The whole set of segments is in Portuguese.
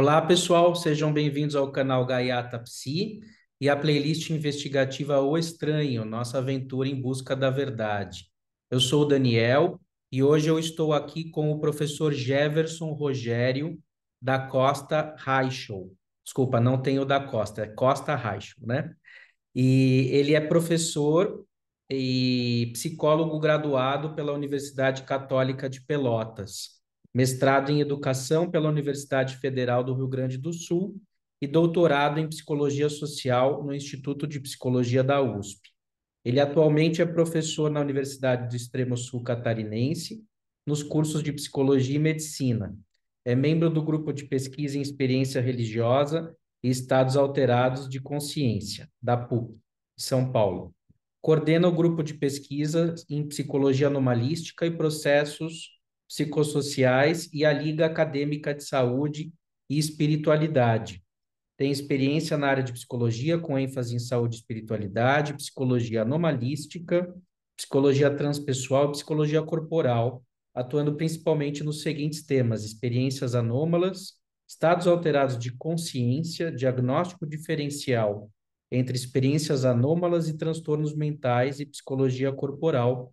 Olá, pessoal, sejam bem-vindos ao canal Gaiata Psi e à playlist investigativa O Estranho, nossa aventura em busca da verdade. Eu sou o Daniel e hoje eu estou aqui com o professor Jefferson Rogério da Costa Reichel. Desculpa, não tem o da Costa, é Costa Reichel, né? E ele é professor e psicólogo graduado pela Universidade Católica de Pelotas, mestrado em educação pela Universidade Federal do Rio Grande do Sul e doutorado em psicologia social no Instituto de Psicologia da USP. Ele atualmente é professor na Universidade do Extremo Sul Catarinense, nos cursos de psicologia e medicina. É membro do grupo de pesquisa em experiência religiosa e estados alterados de consciência, da PUC, de São Paulo. Coordena o grupo de pesquisa em psicologia anomalística e processos psicossociais e a Liga Acadêmica de Saúde e Espiritualidade. Tem experiência na área de psicologia, com ênfase em saúde e espiritualidade, psicologia anomalística, psicologia transpessoal e psicologia corporal, atuando principalmente nos seguintes temas: experiências anômalas, estados alterados de consciência, diagnóstico diferencial entre experiências anômalas e transtornos mentais e psicologia corporal.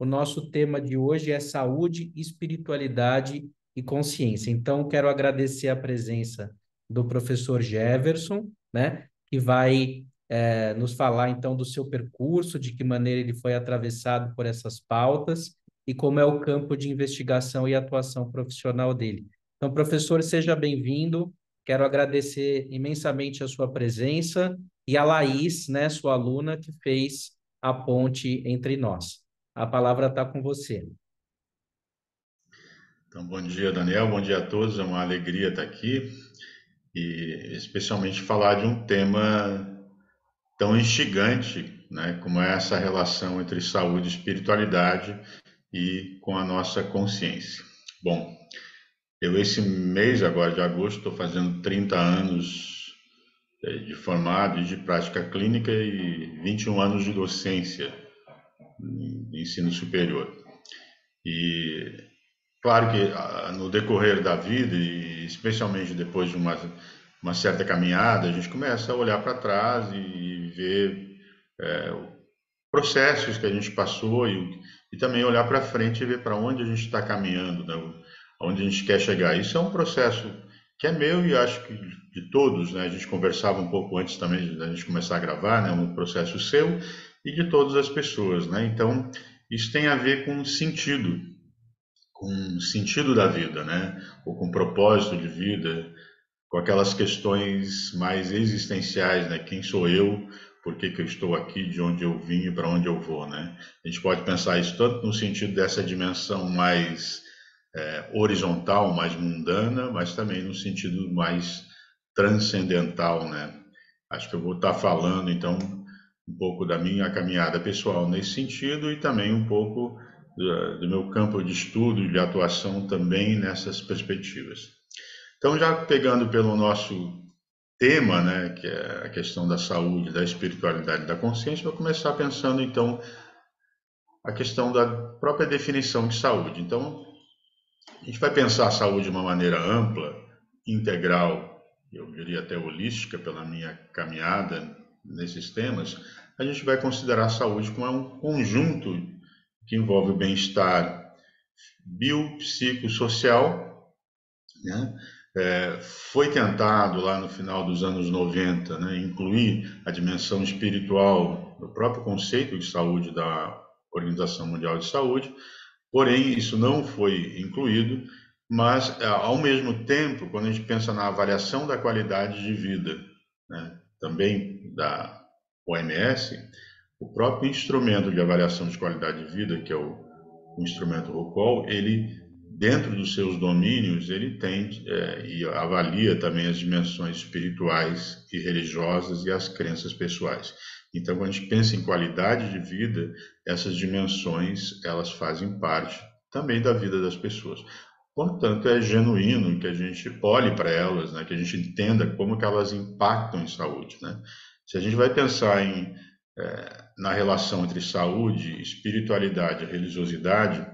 O nosso tema de hoje é saúde, espiritualidade e consciência. Então, quero agradecer a presença do professor Jefferson, né, que vai nos falar então do seu percurso, de que maneira ele foi atravessado por essas pautas e como é o campo de investigação e atuação profissional dele. Então, professor, seja bem-vindo. Quero agradecer imensamente a sua presença e a Laís, né, sua aluna, que fez a ponte entre nós. A palavra está com você. Então, bom dia, Daniel. Bom dia a todos. É uma alegria estar aqui e especialmente falar de um tema tão instigante, né, como é essa relação entre saúde e espiritualidade e com a nossa consciência. Bom, eu esse mês agora de agosto estou fazendo 30 anos de formado e de prática clínica e 21 anos de docência em ensino superior. E claro que no decorrer da vida, e especialmente depois de uma certa caminhada, a gente começa a olhar para trás e ver processos que a gente passou e também olhar para frente e ver para onde a gente está caminhando, né? Onde a gente quer chegar. Isso é um processo que é meu e acho que de todos, né? A gente conversava um pouco antes também da gente começar a gravar, né? Um processo seu e de todas as pessoas, né? Então, isso tem a ver com o sentido da vida, né? Ou com propósito de vida, com aquelas questões mais existenciais, né? Quem sou eu? Por que que eu estou aqui? De onde eu vim e para onde eu vou, né? A gente pode pensar isso tanto no sentido dessa dimensão mais horizontal, mais mundana, mas também no sentido mais transcendental, né? Acho que eu vou estar falando, então, um pouco da minha caminhada pessoal nesse sentido e também um pouco do meu campo de estudo e de atuação também nessas perspectivas. Então, já pegando pelo nosso tema, né, que é a questão da saúde, da espiritualidade, da consciência, vou começar pensando, então, a questão da própria definição de saúde. Então, a gente vai pensar a saúde de uma maneira ampla, integral, eu diria até holística, pela minha caminhada nesses temas, a gente vai considerar a saúde como um conjunto que envolve o bem-estar biopsicossocial, né? Foi tentado lá no final dos anos 90, né, incluir a dimensão espiritual no próprio conceito de saúde da Organização Mundial de Saúde, porém isso não foi incluído, mas ao mesmo tempo, quando a gente pensa na avaliação da qualidade de vida, né, também da OMS, o próprio instrumento de avaliação de qualidade de vida, que é o instrumento RUCOL, ele, dentro dos seus domínios, ele tem e avalia também as dimensões espirituais e religiosas e as crenças pessoais. Então, quando a gente pensa em qualidade de vida, essas dimensões, elas fazem parte também da vida das pessoas. Portanto, é genuíno que a gente olhe para elas, né, que a gente entenda como que elas impactam em saúde, né? Se a gente vai pensar na relação entre saúde, espiritualidade e religiosidade,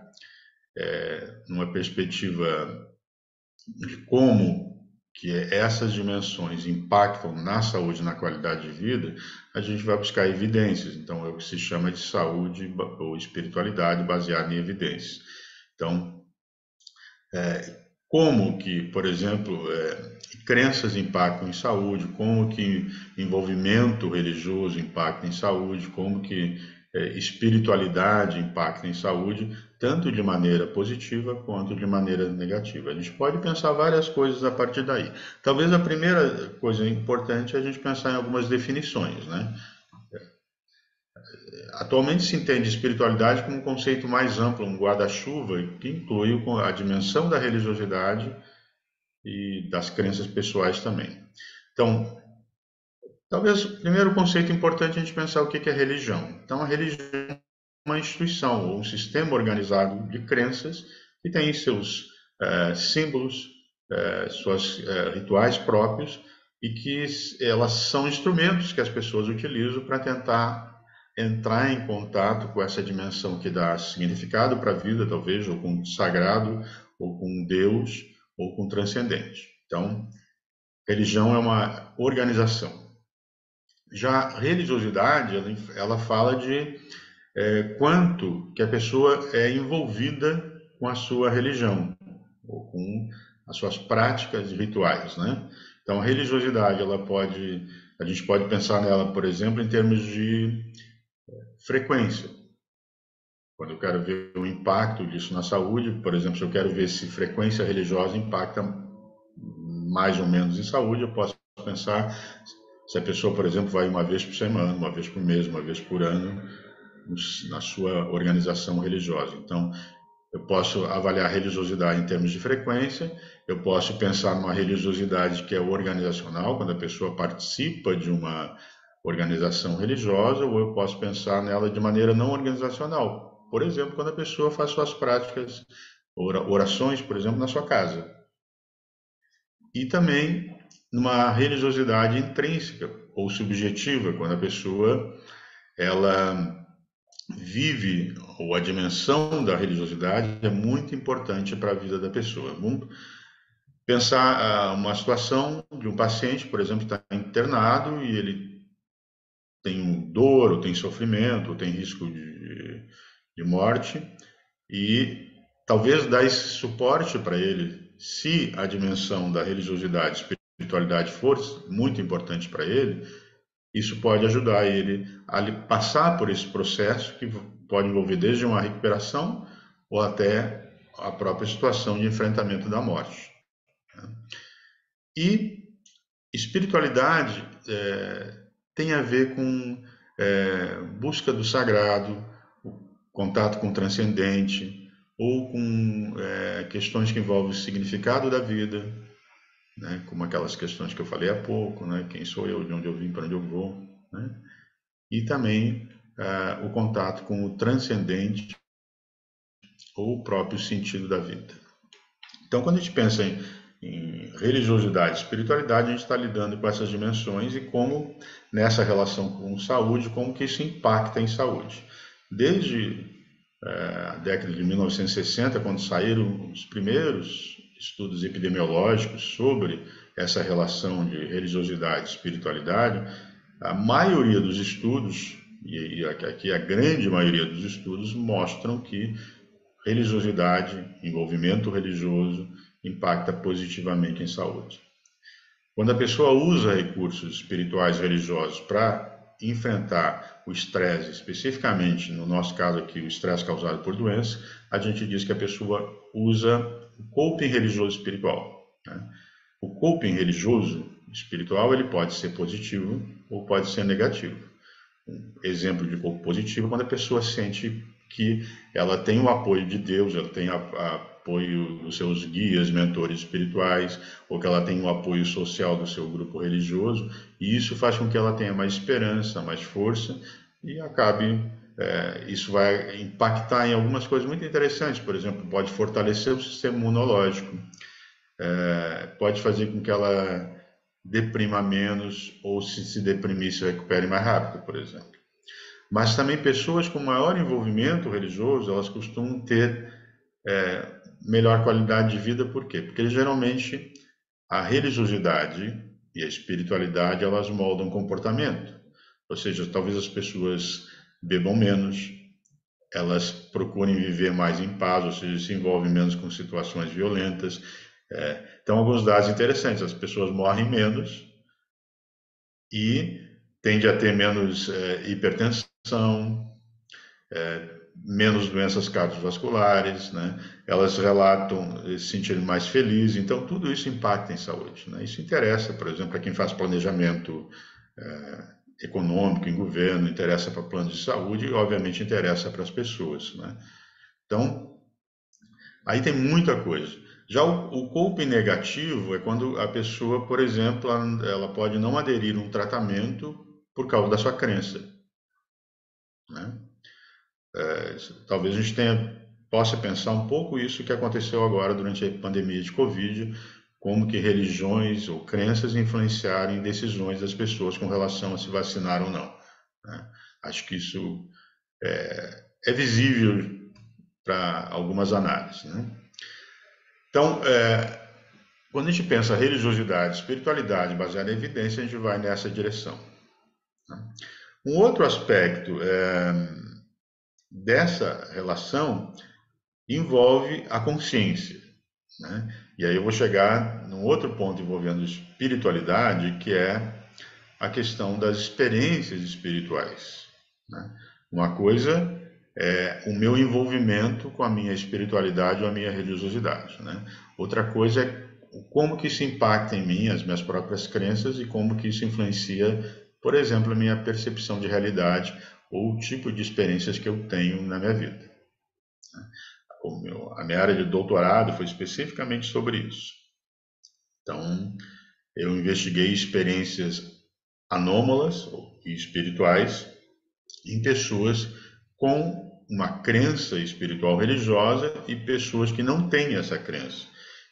numa perspectiva de como que essas dimensões impactam na saúde e na qualidade de vida, a gente vai buscar evidências. Então, é o que se chama de saúde ou espiritualidade baseada em evidências. Então, como que, por exemplo, crenças impactam em saúde, como que envolvimento religioso impacta em saúde, como que espiritualidade impacta em saúde, tanto de maneira positiva quanto de maneira negativa. A gente pode pensar várias coisas a partir daí. Talvez a primeira coisa importante é a gente pensar em algumas definições, né? Atualmente se entende espiritualidade como um conceito mais amplo, um guarda-chuva que inclui a dimensão da religiosidade e das crenças pessoais também. Então, talvez o primeiro conceito importante é a gente pensar o que é religião. Então, a religião é uma instituição ou um sistema organizado de crenças que tem seus símbolos, seus rituais próprios e que elas são instrumentos que as pessoas utilizam para tentar entrar em contato com essa dimensão que dá significado para a vida, talvez, ou com o sagrado, ou com Deus, ou com o transcendente. Então, religião é uma organização. Já a religiosidade, ela fala de quanto que a pessoa é envolvida com a sua religião, ou com as suas práticas e rituais, né? Então, a religiosidade, a gente pode pensar nela, por exemplo, em termos de frequência. Quando eu quero ver o impacto disso na saúde, por exemplo, se eu quero ver se frequência religiosa impacta mais ou menos em saúde, eu posso pensar se a pessoa, por exemplo, vai uma vez por semana, uma vez por mês, uma vez por ano na sua organização religiosa. Então, eu posso avaliar a religiosidade em termos de frequência, eu posso pensar numa religiosidade que é organizacional, quando a pessoa participa de uma organização religiosa, ou eu posso pensar nela de maneira não organizacional. Por exemplo, quando a pessoa faz suas práticas, orações, por exemplo, na sua casa. E também numa religiosidade intrínseca ou subjetiva, quando a pessoa ela vive, ou a dimensão da religiosidade é muito importante para a vida da pessoa. Vamos pensar uma situação de um paciente, por exemplo, que está internado e ele tem dor, ou tem sofrimento, ou tem risco de morte, e talvez dar esse suporte para ele, se a dimensão da religiosidade, espiritualidade for muito importante para ele, isso pode ajudar ele a passar por esse processo que pode envolver desde uma recuperação ou até a própria situação de enfrentamento da morte. E espiritualidade tem a ver com busca do sagrado, contato com o transcendente, ou com questões que envolvem o significado da vida, né? Como aquelas questões que eu falei há pouco, né? Quem sou eu, de onde eu vim, para onde eu vou, né? E também o contato com o transcendente ou o próprio sentido da vida. Então, quando a gente pensa em religiosidade, espiritualidade, a gente está lidando com essas dimensões e como, nessa relação com saúde, como que isso impacta em saúde. Desde a década de 1960, quando saíram os primeiros estudos epidemiológicos sobre essa relação de religiosidade e espiritualidade, a maioria dos estudos, e aqui a grande maioria dos estudos, mostram que religiosidade, envolvimento religioso, impacta positivamente em saúde. Quando a pessoa usa recursos espirituais religiosos para enfrentar o estresse, especificamente, no nosso caso aqui, o estresse causado por doença, a gente diz que a pessoa usa o coping religioso espiritual, né? O coping religioso espiritual, ele pode ser positivo ou pode ser negativo. Um exemplo de coping positivo é quando a pessoa sente que ela tem o apoio de Deus, ela tem apoio dos seus guias, mentores espirituais, ou que ela tem o apoio social do seu grupo religioso, e isso faz com que ela tenha mais esperança, mais força, e isso vai impactar em algumas coisas muito interessantes. Por exemplo, pode fortalecer o sistema imunológico, pode fazer com que ela deprima menos, ou se deprimir, se recupere mais rápido, por exemplo. Mas também pessoas com maior envolvimento religioso, elas costumam ter melhor qualidade de vida. Por quê? Porque geralmente a religiosidade e a espiritualidade, elas moldam comportamento. Ou seja, talvez as pessoas bebam menos, elas procurem viver mais em paz, ou seja, se envolvem menos com situações violentas. Então, alguns dados interessantes: as pessoas morrem menos e tendem a ter menos hipertensão, menos doenças cardiovasculares, né? Elas relatam se sentirem mais felizes. Então, tudo isso impacta em saúde, né? Isso interessa, por exemplo, para quem faz planejamento econômico em governo, interessa para planos de saúde e, obviamente, interessa para as pessoas, né? Então, aí tem muita coisa. Já o coping negativo é quando a pessoa, por exemplo, ela pode não aderir a um tratamento por causa da sua crença, né? Talvez a gente possa pensar um pouco isso que aconteceu agora durante a pandemia de Covid, como que religiões ou crenças influenciaram em decisões das pessoas com relação a se vacinar ou não, né? Acho que isso é visível para algumas análises, né? Então, quando a gente pensa religiosidade, espiritualidade baseada em evidência, a gente vai nessa direção, né? Um outro aspecto dessa relação envolve a consciência, né? E aí eu vou chegar num outro ponto envolvendo espiritualidade, que é a questão das experiências espirituais, né? Uma coisa é o meu envolvimento com a minha espiritualidade ou a minha religiosidade, né? Outra coisa é como que isso impacta em mim, as minhas próprias crenças, e como que isso influencia, por exemplo, a minha percepção de realidade ou o tipo de experiências que eu tenho na minha vida. A minha área de doutorado foi especificamente sobre isso. Então, eu investiguei experiências anômalas e espirituais em pessoas com uma crença espiritual religiosa e pessoas que não têm essa crença.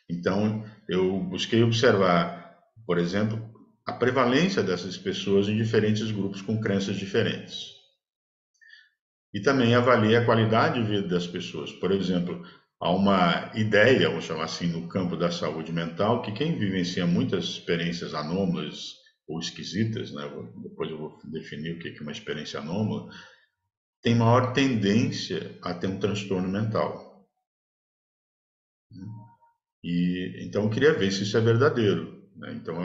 Então, eu busquei observar, por exemplo, a prevalência dessas pessoas em diferentes grupos com crenças diferentes. E também avaliei a qualidade de vida das pessoas. Por exemplo, há uma ideia, vamos chamar assim, no campo da saúde mental, que quem vivencia muitas experiências anômalas ou esquisitas, né? Depois eu vou definir o que é uma experiência anômala, tem maior tendência a ter um transtorno mental. E então eu queria ver se isso é verdadeiro, né? Então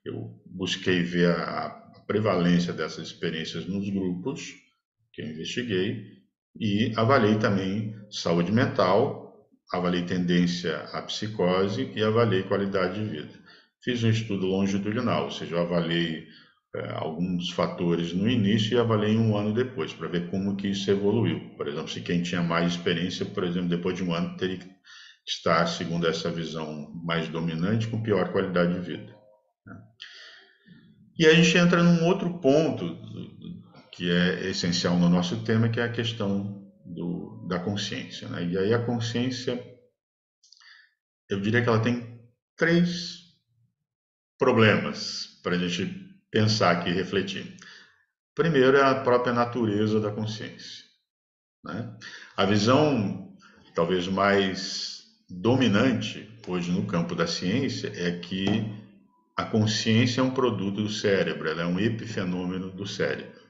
eu busquei ver a prevalência dessas experiências nos grupos que eu investiguei e avaliei também saúde mental, avaliei tendência à psicose e avaliei qualidade de vida. Fiz um estudo longitudinal, ou seja, eu avaliei alguns fatores no início e avaliei um ano depois, para ver como que isso evoluiu. Por exemplo, se quem tinha mais experiência, por exemplo, depois de um ano, teria que estar, segundo essa visão mais dominante, com pior qualidade de vida. E a gente entra num outro ponto que é essencial no nosso tema, que é a questão da consciência, né? E aí a consciência, eu diria que ela tem três problemas para a gente pensar aqui e refletir. Primeiro é a própria natureza da consciência, né? A visão talvez mais dominante hoje no campo da ciência é que a consciência é um produto do cérebro, ela é um epifenômeno do cérebro.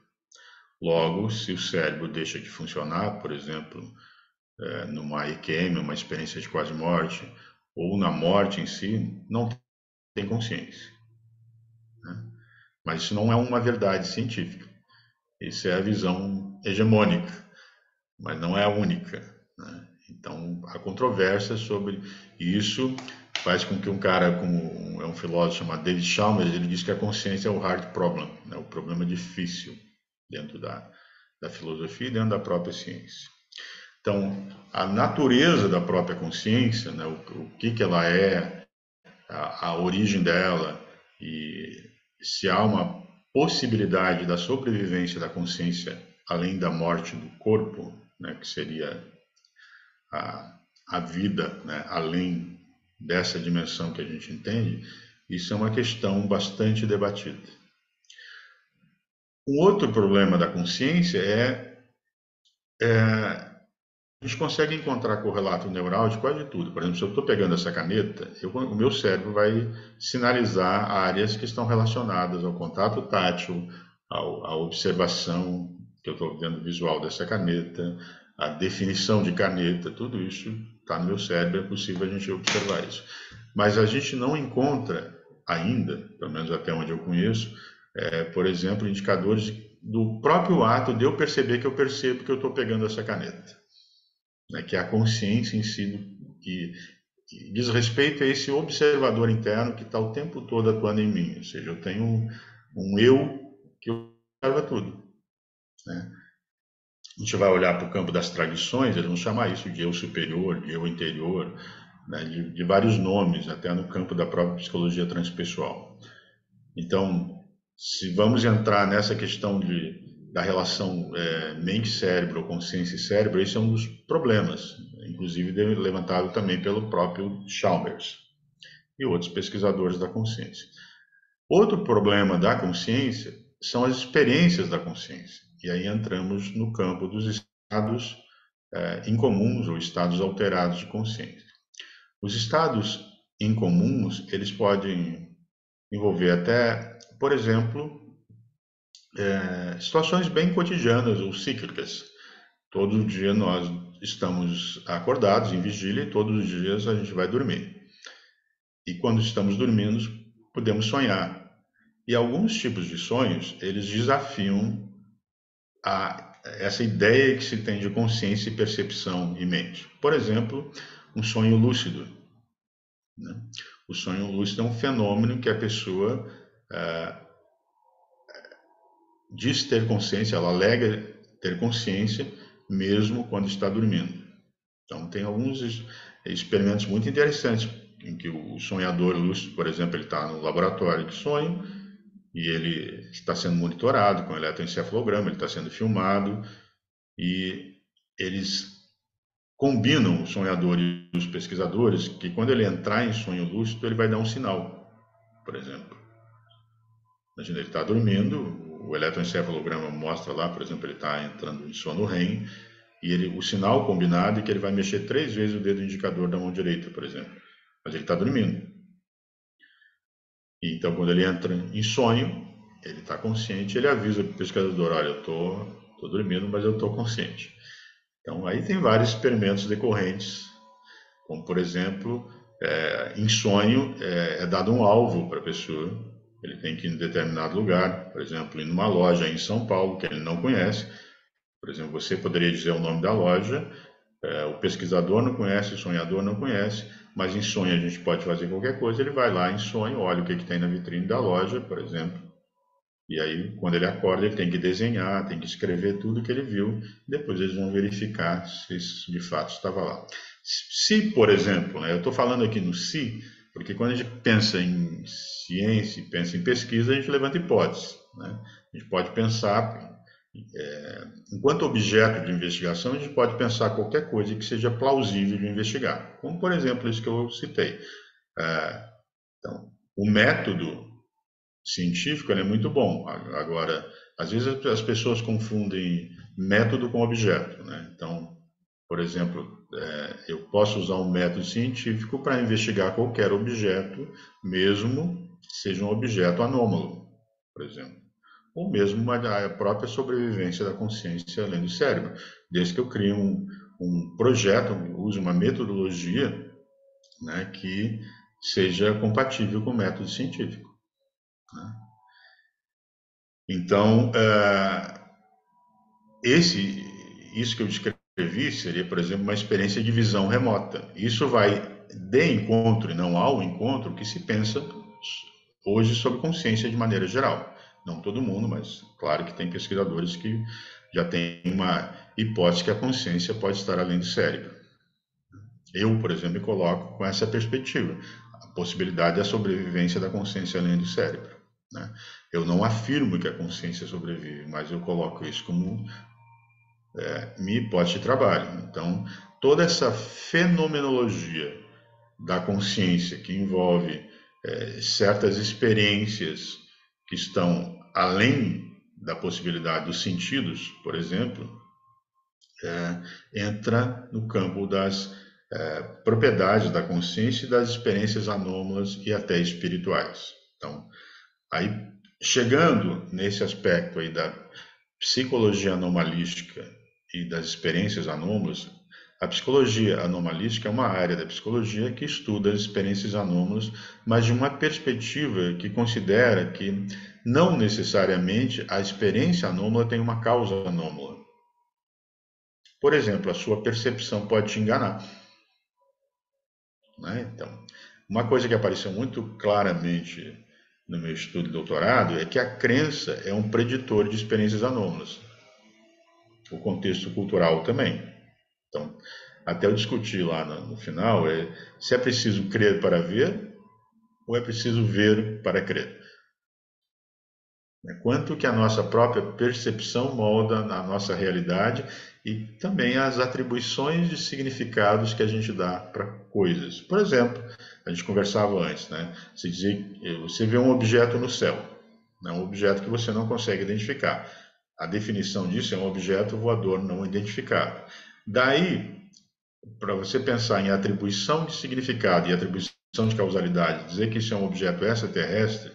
Logo, se o cérebro deixa de funcionar, por exemplo, numa EQM, uma experiência de quase morte, ou na morte em si, não tem consciência, né? Mas isso não é uma verdade científica. Isso é a visão hegemônica, mas não é a única, né? Então, há controvérsia sobre isso. Faz com que um cara, como é um filósofo chamado David Chalmers, ele diz que a consciência é o hard problem, né? O problema difícil dentro da filosofia e dentro da própria ciência. Então, a natureza da própria consciência, né? O que ela é, a origem dela, e se há uma possibilidade da sobrevivência da consciência além da morte do corpo, né? Que seria a vida, né? Além dessa dimensão que a gente entende, isso é uma questão bastante debatida. Um outro problema da consciência é gente consegue encontrar correlato neural de quase tudo. Por exemplo, se eu estou pegando essa caneta, o meu cérebro vai sinalizar áreas que estão relacionadas ao contato tátil, à observação que eu estou vendo visual dessa caneta, a definição de caneta, tudo isso está no meu cérebro, é possível a gente observar isso. Mas a gente não encontra ainda, pelo menos até onde eu conheço, por exemplo, indicadores do próprio ato de eu perceber que eu percebo que eu estou pegando essa caneta. Né, que é a consciência em si, que diz respeito a esse observador interno que está o tempo todo atuando em mim. Ou seja, eu tenho um eu que observa tudo. Né? A gente vai olhar para o campo das tradições, eles vão chamar isso de eu superior, de eu interior, né, de vários nomes, até no campo da própria psicologia transpessoal. Então, se vamos entrar nessa questão da relação mente-cérebro ou consciência-cérebro, esse é um dos problemas, inclusive levantado também pelo próprio Chalmers e outros pesquisadores da consciência. Outro problema da consciência são as experiências da consciência, e aí entramos no campo dos estados incomuns ou estados alterados de consciência. Os estados incomuns, eles podem envolver até, por exemplo, situações bem cotidianas ou cíclicas. Todo dia nós estamos acordados em vigília e todos os dias a gente vai dormir. E quando estamos dormindo, podemos sonhar. E alguns tipos de sonhos, eles desafiam essa ideia que se tem de consciência e percepção e mente. Por exemplo, um sonho lúcido. Né? O sonho lúcido é um fenômeno que a pessoa diz ter consciência, ela alega ter consciência mesmo quando está dormindo. Então, tem alguns experimentos muito interessantes em que o sonhador lúcido, por exemplo, ele está no laboratório de sonho e ele está sendo monitorado com eletroencefalograma, ele está sendo filmado e eles combinam, o sonhador e os pesquisadores, que quando ele entrar em sonho lúcido, ele vai dar um sinal, por exemplo. Imagina, ele está dormindo, o eletroencefalograma mostra lá, por exemplo, ele está entrando em sono REM, e o sinal combinado é que ele vai mexer 3 vezes o dedo indicador da mão direita, por exemplo. Mas ele está dormindo. E então, quando ele entra em sonho, ele está consciente, ele avisa para o pesquisador, olha, eu estou dormindo, mas eu estou consciente. Então, aí tem vários experimentos decorrentes, como, por exemplo, em sonho é dado um alvo para a pessoa, ele tem que ir em determinado lugar, por exemplo, ir numa loja em São Paulo, que ele não conhece. Por exemplo, você poderia dizer o nome da loja, o pesquisador não conhece, o sonhador não conhece, mas em sonho a gente pode fazer qualquer coisa, ele vai lá em sonho, olha o que tem na vitrine da loja, por exemplo, e aí quando ele acorda ele tem que desenhar, tem que escrever tudo que ele viu, depois eles vão verificar se isso de fato estava lá. Se, por exemplo, né, eu estou falando aqui no se, porque quando a gente pensa em ciência, pensa em pesquisa, a gente levanta hipóteses. Né? A gente pode pensar, enquanto objeto de investigação, a gente pode pensar qualquer coisa que seja plausível de investigar, como, por exemplo, isso que eu citei. Então, o método científico é muito bom. Agora, às vezes as pessoas confundem método com objeto. Né? Então, por exemplo, eu posso usar um método científico para investigar qualquer objeto, mesmo que seja um objeto anômalo, por exemplo. Ou mesmo a própria sobrevivência da consciência além do cérebro. Desde que eu crie um projeto, use uma metodologia, né, que seja compatível com o método científico. Né? Então, isso que eu descrevi seria, por exemplo, uma experiência de visão remota. Isso vai de encontro e não ao encontro que se pensa hoje sobre consciência de maneira geral. Não todo mundo, mas claro que tem pesquisadores que já têm uma hipótese que a consciência pode estar além do cérebro. Eu, por exemplo, me coloco com essa perspectiva, a possibilidade da sobrevivência da consciência além do cérebro. Né? Eu não afirmo que a consciência sobrevive, mas eu coloco isso como minha hipótese de trabalho. Então, toda essa fenomenologia da consciência que envolve certas experiências que estão além da possibilidade dos sentidos, por exemplo, entra no campo das propriedades da consciência e das experiências anômalas e até espirituais. Então, aí, chegando nesse aspecto aí da psicologia anomalística e das experiências anômalas, a psicologia anomalística é uma área da psicologia que estuda as experiências anômalas, mas de uma perspectiva que considera que não necessariamente a experiência anômala tem uma causa anômala. Por exemplo, a sua percepção pode te enganar, né? Então, uma coisa que apareceu muito claramente no meu estudo de doutorado é que a crença é um preditor de experiências anômalas. O contexto cultural também. Então, até eu discuti lá no final, se é preciso crer para ver ou é preciso ver para crer. Quanto que a nossa própria percepção molda a nossa realidade e também as atribuições de significados que a gente dá para coisas. Por exemplo, a gente conversava antes, né? Você vê um objeto no céu, né? Um objeto que você não consegue identificar. A definição disso é um objeto voador não identificado. Daí, para você pensar em atribuição de significado e atribuição de causalidade, dizer que isso é um objeto extraterrestre,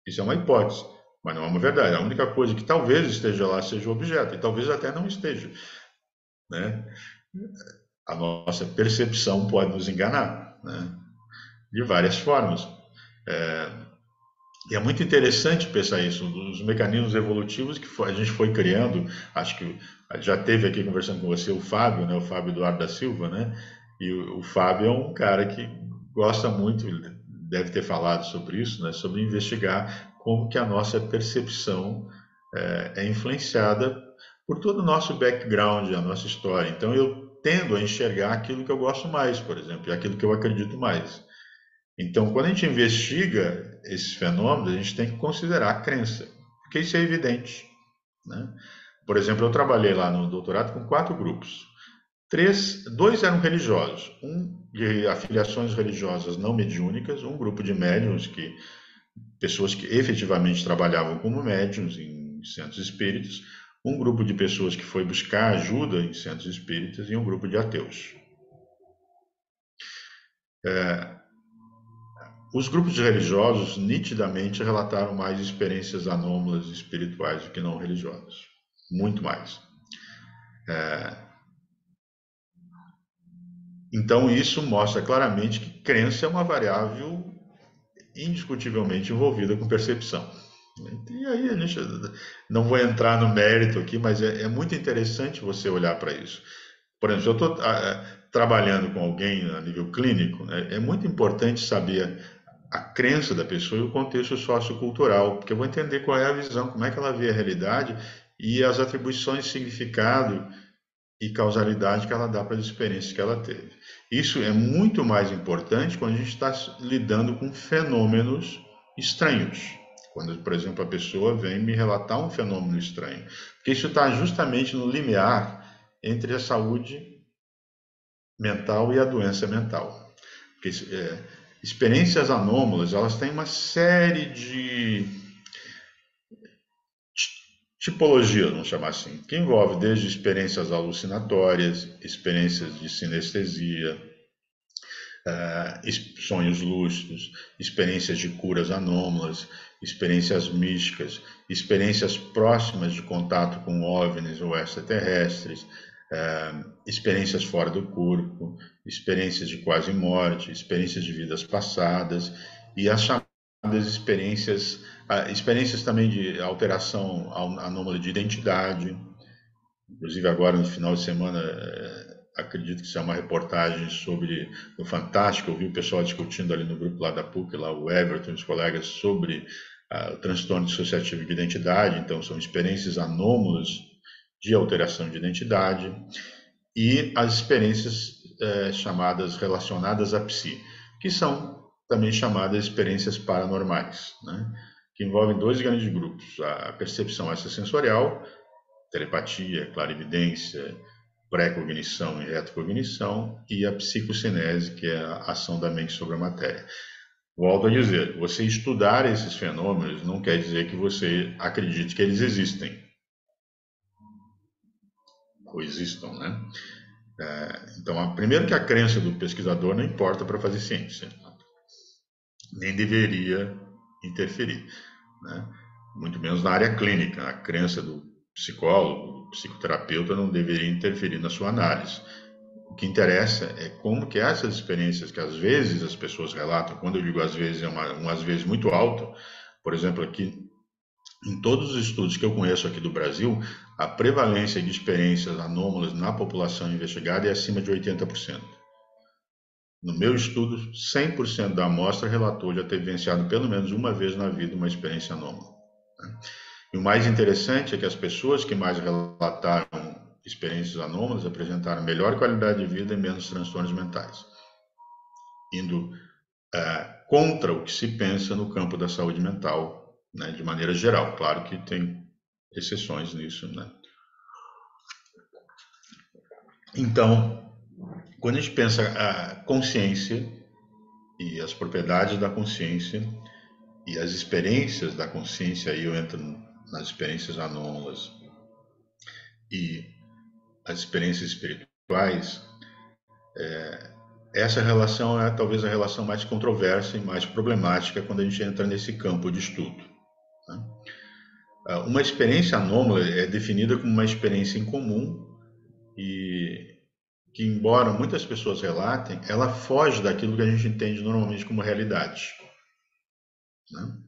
isso é uma hipótese, mas não é uma verdade. A única coisa que talvez esteja lá seja o objeto, e talvez até não esteja, né? A nossa percepção pode nos enganar, né? De várias formas. E é muito interessante pensar isso, os mecanismos evolutivos que a gente foi criando. Acho que já teve aqui conversando com você o Fábio, né? O Fábio Eduardo da Silva, né? E o Fábio é um cara que gosta muito, ele deve ter falado sobre isso, né? Sobre investigar como que a nossa percepção é influenciada por todo o nosso background, a nossa história. Então eu tendo a enxergar aquilo que eu gosto mais, por exemplo, e aquilo que eu acredito mais. Então, quando a gente investiga esses fenômenos, a gente tem que considerar a crença, porque isso é evidente, né? Por exemplo, eu trabalhei lá no doutorado com 4 grupos. Dois eram religiosos, um de afiliações religiosas não mediúnicas, um grupo de médiuns, pessoas que efetivamente trabalhavam como médiuns em centros espíritas, um grupo de pessoas que foi buscar ajuda em centros espíritas e um grupo de ateus. Os grupos religiosos nitidamente relataram mais experiências anômalas espirituais do que não religiosas. Muito mais. Então, isso mostra claramente que crença é uma variável indiscutivelmente envolvida com percepção. E aí a gente não vou entrar no mérito aqui, mas é muito interessante você olhar para isso. Por exemplo, se eu estou trabalhando com alguém a nível clínico, né, é muito importante saber a crença da pessoa e o contexto sociocultural, porque eu vou entender qual é a visão, como é que ela vê a realidade e as atribuições de significado e causalidade que ela dá para as experiências que ela teve. Isso é muito mais importante quando a gente está lidando com fenômenos estranhos. Quando, por exemplo, a pessoa vem me relatar um fenômeno estranho. Porque isso está justamente no limiar entre a saúde mental e a doença mental. Porque experiências anômalas, elas têm uma série de tipologias, vamos chamar assim, que envolve desde experiências alucinatórias, experiências de sinestesia, sonhos lúcidos, experiências de curas anômalas, experiências místicas, experiências próximas de contato com OVNIs ou extraterrestres, experiências fora do corpo, experiências de quase morte, experiências de vidas passadas e as chamadas experiências também de alteração anômala de identidade. Inclusive agora no final de semana acredito que isso é uma reportagem sobre o Fantástico. Eu vi o pessoal discutindo ali no grupo lá da PUC, lá o Everton e os colegas, sobre o transtorno dissociativo de identidade. Então são experiências anômalas de alteração de identidade e as experiências chamadas relacionadas à psi, que são também chamadas experiências paranormais, né? Que envolvem 2 grandes grupos: a percepção extrasensorial, telepatia, clarividência, pré-cognição e retrocognição, e a psicocinese, que é a ação da mente sobre a matéria. Volto a dizer, você estudar esses fenômenos não quer dizer que você acredite que eles existem. coexistam, né? Então, primeiro que a crença do pesquisador não importa para fazer ciência, nem deveria interferir, né? Muito menos na área clínica. A crença do psicólogo, do psicoterapeuta não deveria interferir na sua análise. O que interessa é como que essas experiências que às vezes as pessoas relatam, quando eu digo às vezes, é uma às vezes muito alto, por exemplo, aqui em todos os estudos que eu conheço aqui do Brasil, a prevalência de experiências anômalas na população investigada é acima de 80%. No meu estudo, 100% da amostra relatou já ter vivenciado pelo menos uma vez na vida uma experiência anômala. E o mais interessante é que as pessoas que mais relataram experiências anômalas apresentaram melhor qualidade de vida e menos transtornos mentais, indo contra o que se pensa no campo da saúde mental, né, de maneira geral. Claro que tem exceções nisso, né? Então, quando a gente pensa a consciência e as propriedades da consciência e as experiências da consciência, aí eu entro nas experiências anômalas e as experiências espirituais, essa relação é talvez a relação mais controversa e mais problemática quando a gente entra nesse campo de estudo, né? Uma experiência anômala é definida como uma experiência incomum e que, embora muitas pessoas relatem, ela foge daquilo que a gente entende normalmente como realidade, né?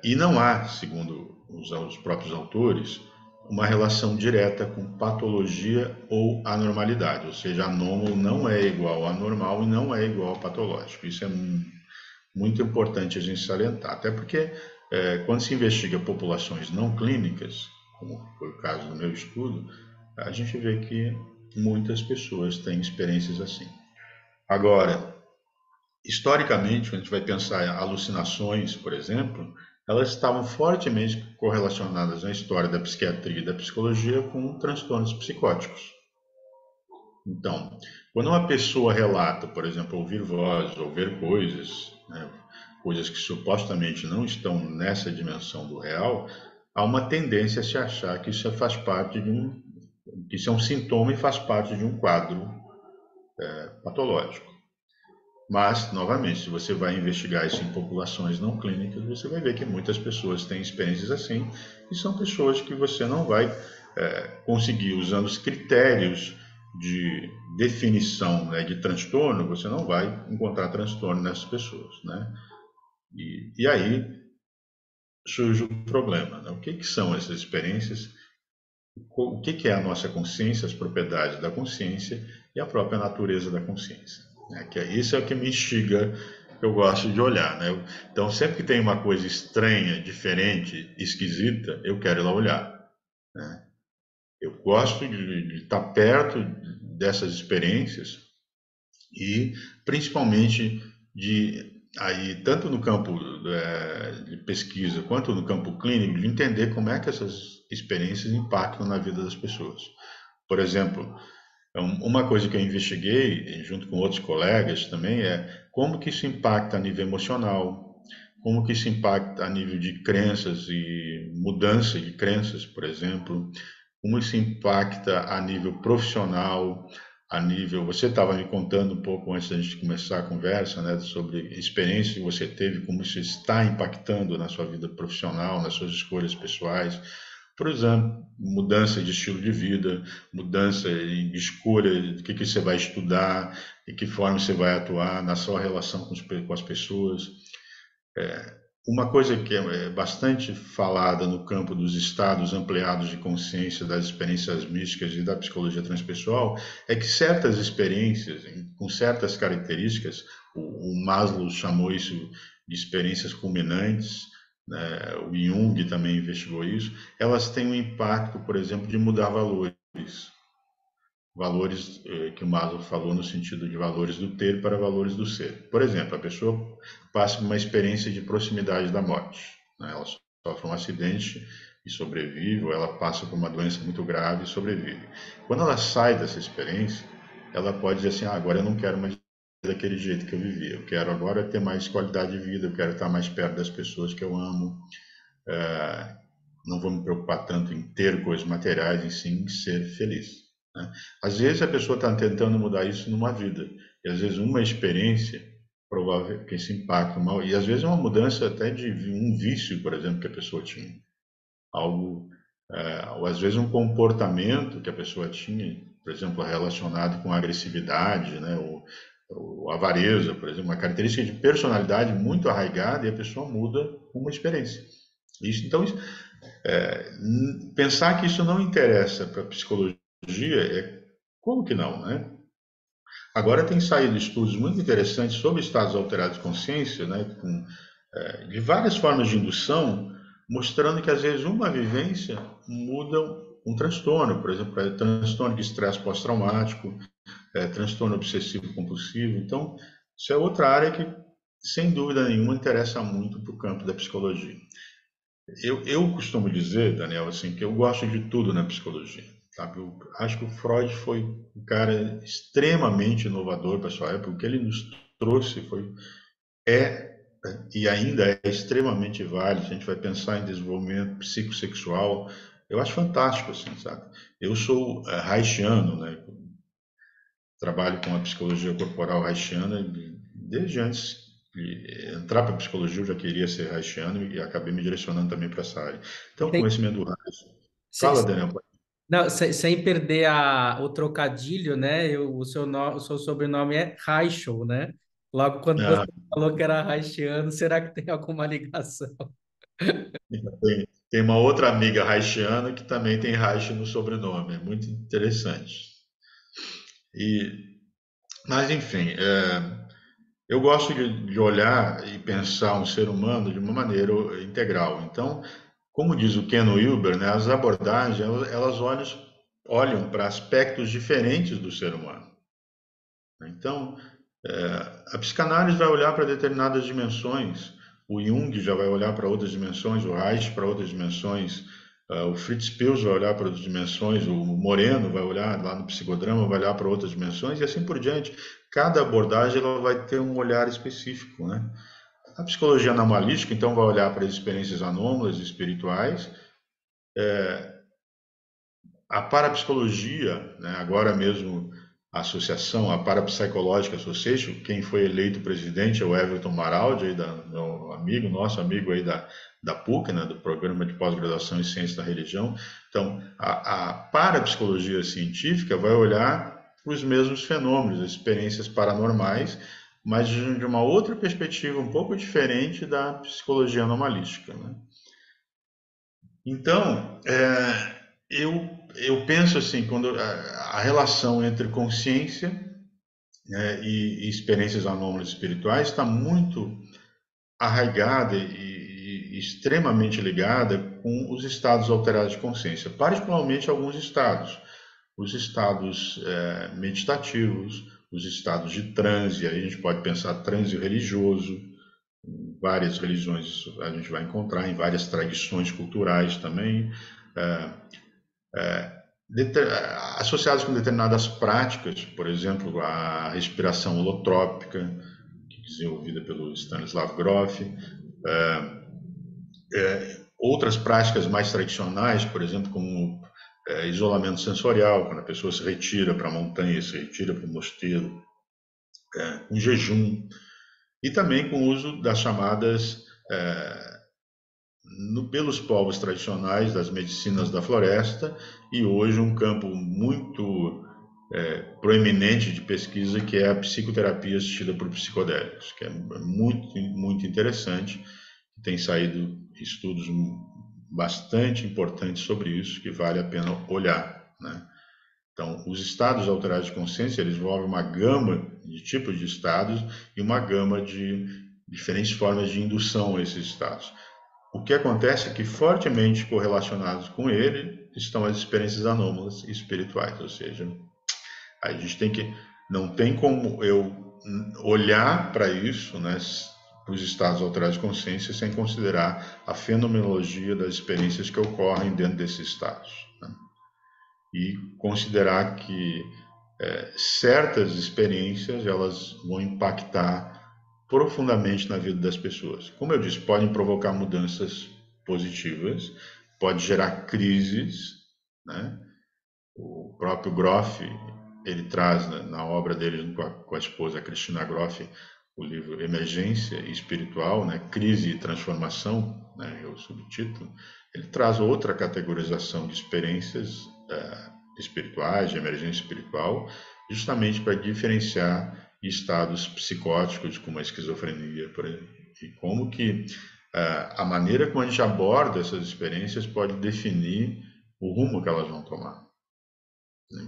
E não há, segundo os próprios autores, uma relação direta com patologia ou anormalidade, ou seja, anômalo não é igual a normal e não é igual a patológico. Isso é muito importante a gente salientar, até porque quando se investiga populações não clínicas, como foi o caso do meu estudo, a gente vê que muitas pessoas têm experiências assim. Agora, historicamente, quando a gente vai pensar em alucinações, por exemplo, elas estavam fortemente correlacionadas na história da psiquiatria e da psicologia com transtornos psicóticos. Então, quando uma pessoa relata, por exemplo, ouvir vozes ou ver coisas, né, coisas que supostamente não estão nessa dimensão do real, há uma tendência a se achar que isso faz parte que isso é um sintoma e faz parte de um quadro patológico. Mas, novamente, se você vai investigar isso em populações não clínicas, você vai ver que muitas pessoas têm experiências assim, e são pessoas que você não vai conseguir, usando os critérios de definição, né, de transtorno, você não vai encontrar transtorno nessas pessoas, né? E aí surge o problema, né? O que são essas experiências? O que é a nossa consciência, as propriedades da consciência e a própria natureza da consciência, né? Isso é o que me instiga, que eu gosto de olhar, né? Então, sempre que tem uma coisa estranha, diferente, esquisita, eu quero ir lá olhar, né? Eu gosto de estar perto dessas experiências e, principalmente, aí, tanto no campo de pesquisa quanto no campo clínico, de entender como é que essas experiências impactam na vida das pessoas. Por exemplo, uma coisa que eu investiguei, junto com outros colegas também, é como que isso impacta a nível emocional, como que isso impacta a nível de crenças e mudança de crenças, por exemplo, como isso impacta a nível profissional, a nível... Você estava me contando um pouco antes da gente começar a conversa, né, sobre experiência que você teve, como isso está impactando na sua vida profissional, nas suas escolhas pessoais. Por exemplo, mudança de estilo de vida, mudança de escolha de que você vai estudar, de que forma você vai atuar na sua relação com as pessoas. Uma coisa que é bastante falada no campo dos estados ampliados de consciência, das experiências místicas e da psicologia transpessoal, é que certas experiências, com certas características, o Maslow chamou isso de experiências culminantes, né? O Jung também investigou isso, elas têm um impacto, por exemplo, de mudar valores. Valores que o Maslow falou no sentido de valores do ter para valores do ser. Por exemplo, a pessoa passa por uma experiência de proximidade da morte, né? Ela sofre um acidente e sobrevive, ou ela passa por uma doença muito grave e sobrevive. Quando ela sai dessa experiência, ela pode dizer assim, agora eu não quero mais daquele jeito que eu vivia, eu quero agora ter mais qualidade de vida, eu quero estar mais perto das pessoas que eu amo. não vou me preocupar tanto em ter coisas materiais, e sim em ser feliz, né? Às vezes a pessoa está tentando mudar isso numa vida, e às vezes uma experiência provável que esse impacto mal, e às vezes é uma mudança até de um vício, por exemplo, que a pessoa tinha, algo, ou às vezes um comportamento que a pessoa tinha, por exemplo, relacionado com agressividade, né, ou avareza, por exemplo, uma característica de personalidade muito arraigada e a pessoa muda com uma experiência. Isso, então, pensar que isso não interessa para a psicologia como que não, né? Agora tem saído estudos muito interessantes sobre estados alterados de consciência, né, de várias formas de indução, mostrando que às vezes uma vivência muda um transtorno, por exemplo, transtorno de estresse pós-traumático, transtorno obsessivo compulsivo. Então, isso é outra área que, sem dúvida nenhuma, interessa muito para o campo da psicologia. Eu costumo dizer, Daniel, assim, que eu gosto de tudo na psicologia. Sabe? Eu acho que o Freud foi um cara extremamente inovador para a sua época. O que ele nos trouxe é e ainda é extremamente válido. Se a gente vai pensar em desenvolvimento psicossexual, eu acho fantástico, assim, sabe? Eu sou haitiano, né? Trabalho com a psicologia corporal haitiana desde antes de entrar para a psicologia. Eu já queria ser haitiano e acabei me direcionando também para essa área. Então, Sem, conhecimento do Reich. sem, Fala, Daniel. não, sem perder o trocadilho, né? O seu sobrenome é Reichel, né? Logo quando você Ah, falou que era haitiano, será que tem alguma ligação? tem uma outra amiga haitiana que também tem Reich no sobrenome. É muito interessante. E, mas, enfim, eu gosto de olhar e pensar um ser humano de uma maneira integral. Então, como diz o Ken Wilber, né, as abordagens elas olham para aspectos diferentes do ser humano. Então, a psicanálise vai olhar para determinadas dimensões, o Jung já vai olhar para outras dimensões, o Reich para outras dimensões, o Fritz Perls vai olhar para outras dimensões, o Moreno vai olhar lá no psicodrama, vai olhar para outras dimensões e assim por diante. Cada abordagem ela vai ter um olhar específico, né? A psicologia anomalística, então, vai olhar para as experiências anômalas e espirituais. A parapsicologia, né, agora mesmo a associação, a Parapsychological Association, quem foi eleito presidente é o Everton Maraldi, meu amigo, nosso amigo aí da PUC, né, do Programa de Pós-Graduação em Ciência da Religião. Então, a parapsicologia científica vai olhar para os mesmos fenômenos, as experiências paranormais, mas de uma outra perspectiva um pouco diferente da psicologia anomalística, né? Então, eu penso assim, quando a relação entre consciência, né, e experiências anômalas espirituais está muito arraigada e extremamente ligada com os estados alterados de consciência, particularmente alguns estados, os estados meditativos, os estados de transe. Aí a gente pode pensar transe religioso, várias religiões a gente vai encontrar, em várias tradições culturais também, associadas com determinadas práticas, por exemplo, a respiração holotrópica, desenvolvida pelo Stanislav Grof, outras práticas mais tradicionais, por exemplo, como isolamento sensorial, quando a pessoa se retira para a montanha, se retira para o mosteiro, um jejum, e também com o uso das chamadas pelos povos tradicionais das medicinas da floresta, e hoje um campo muito proeminente de pesquisa, que é a psicoterapia assistida por psicodélicos, que é muito, muito interessante. Tem saído estudos bastante importantes sobre isso, que vale a pena olhar, né? Então, os estados alterados de consciência, eles envolvem uma gama de tipos de estados e uma gama de diferentes formas de indução a esses estados. O que acontece é que, fortemente correlacionados com ele, estão as experiências anômalas e espirituais, ou seja, a gente não tem como eu olhar para isso, né, para os estados alterados de consciência, sem considerar a fenomenologia das experiências que ocorrem dentro desses estados, né? E considerar que certas experiências elas vão impactar profundamente na vida das pessoas. Como eu disse, podem provocar mudanças positivas, pode gerar crises, né? O próprio Groff, ele traz na obra dele, junto com a esposa Cristina Groff, o livro Emergência Espiritual, né? Crise e Transformação, né? É o subtítulo. Ele traz outra categorização de experiências espirituais, de emergência espiritual, justamente para diferenciar estados psicóticos como a esquizofrenia, por exemplo, e como que a maneira como a gente aborda essas experiências pode definir o rumo que elas vão tomar.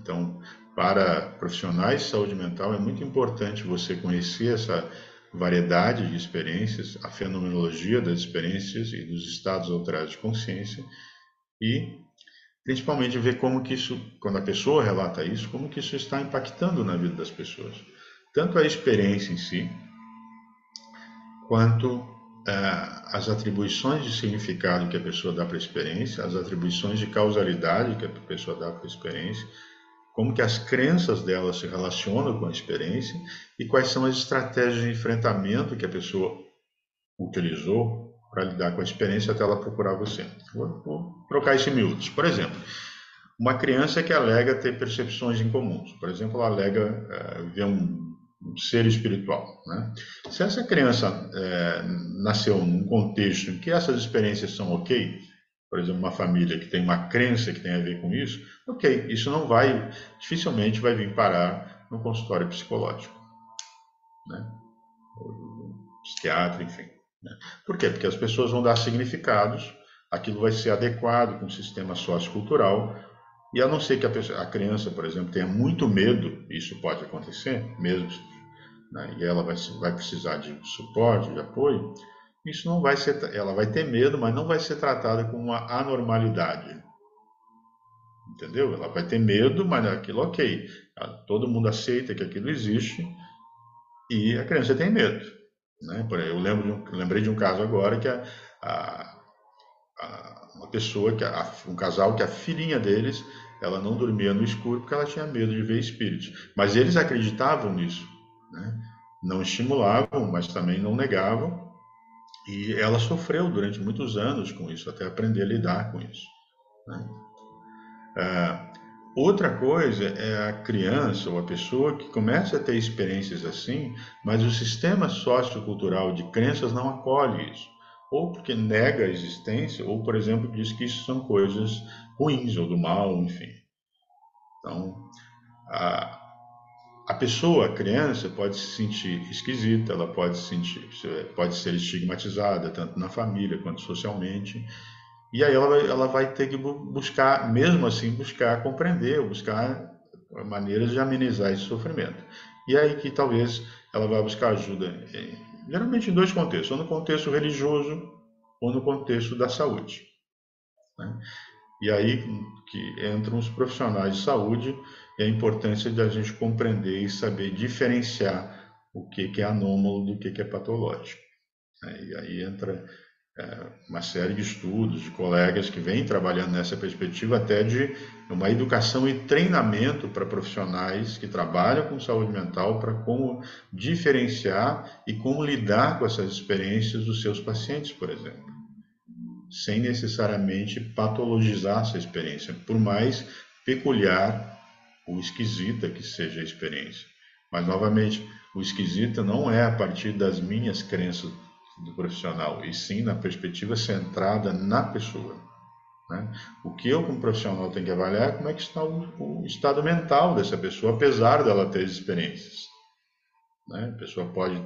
Então, para profissionais de saúde mental, é muito importante você conhecer essa variedade de experiências, a fenomenologia das experiências e dos estados alterados de consciência e, principalmente, ver como que isso, quando a pessoa relata isso, como que isso está impactando na vida das pessoas. Tanto a experiência em si, quanto as atribuições de significado que a pessoa dá para a experiência, as atribuições de causalidade que a pessoa dá para a experiência, como que as crenças dela se relacionam com a experiência e quais são as estratégias de enfrentamento que a pessoa utilizou para lidar com a experiência até ela procurar você. Vou trocar isso em miúdos. Por exemplo, uma criança que alega ter percepções incomuns. Por exemplo, ela alega ver um ser espiritual. Né? Se essa criança nasceu num contexto em que essas experiências são ok, por exemplo, uma família que tem uma crença que tem a ver com isso, ok, isso não vai, dificilmente vai vir parar no consultório psicológico, né? Ou psiquiatra, enfim. Né? Por quê? Porque as pessoas vão dar significados, aquilo vai ser adequado com o sistema sociocultural, e a não ser que a criança, por exemplo, tenha muito medo, isso pode acontecer mesmo, né? E ela vai precisar de suporte, de apoio, isso não vai ser, ela vai ter medo, mas não vai ser tratada como uma anormalidade. Entendeu? Ela vai ter medo, mas aquilo ok. Todo mundo aceita que aquilo existe e a criança tem medo. Né? Eu lembrei de um caso agora que uma pessoa, um casal que a filhinha deles, ela não dormia no escuro porque ela tinha medo de ver espíritos. Mas eles acreditavam nisso. Né? Não estimulavam, mas também não negavam. E ela sofreu durante muitos anos com isso, até aprender a lidar com isso. Né? Outra coisa é a criança ou a pessoa que começa a ter experiências assim, mas o sistema sociocultural de crenças não acolhe isso. Ou porque nega a existência, ou, por exemplo, diz que isso são coisas ruins ou do mal, enfim. Então, a, a pessoa, a criança, pode se sentir esquisita, ela pode ser estigmatizada, tanto na família quanto socialmente. E aí ela vai ter que buscar, mesmo assim, buscar compreender, buscar maneiras de amenizar esse sofrimento. E aí que talvez ela vai buscar ajuda, geralmente em dois contextos, ou no contexto religioso ou no contexto da saúde. Né? E aí que entram os profissionais de saúde e a importância de a gente compreender e saber diferenciar o que é anômalo do que é patológico. Né? E aí entra uma série de estudos de colegas que vêm trabalhando nessa perspectiva até de uma educação e treinamento para profissionais que trabalham com saúde mental para como diferenciar e como lidar com essas experiências dos seus pacientes, por exemplo, sem necessariamente patologizar essa experiência, por mais peculiar ou esquisita que seja a experiência. Mas, novamente, o esquisita não é a partir das minhas crenças do profissional, e sim na perspectiva centrada na pessoa. Né? O que eu, como profissional, tenho que avaliar é como é que está o estado mental dessa pessoa, apesar dela ter experiências. Né? A pessoa pode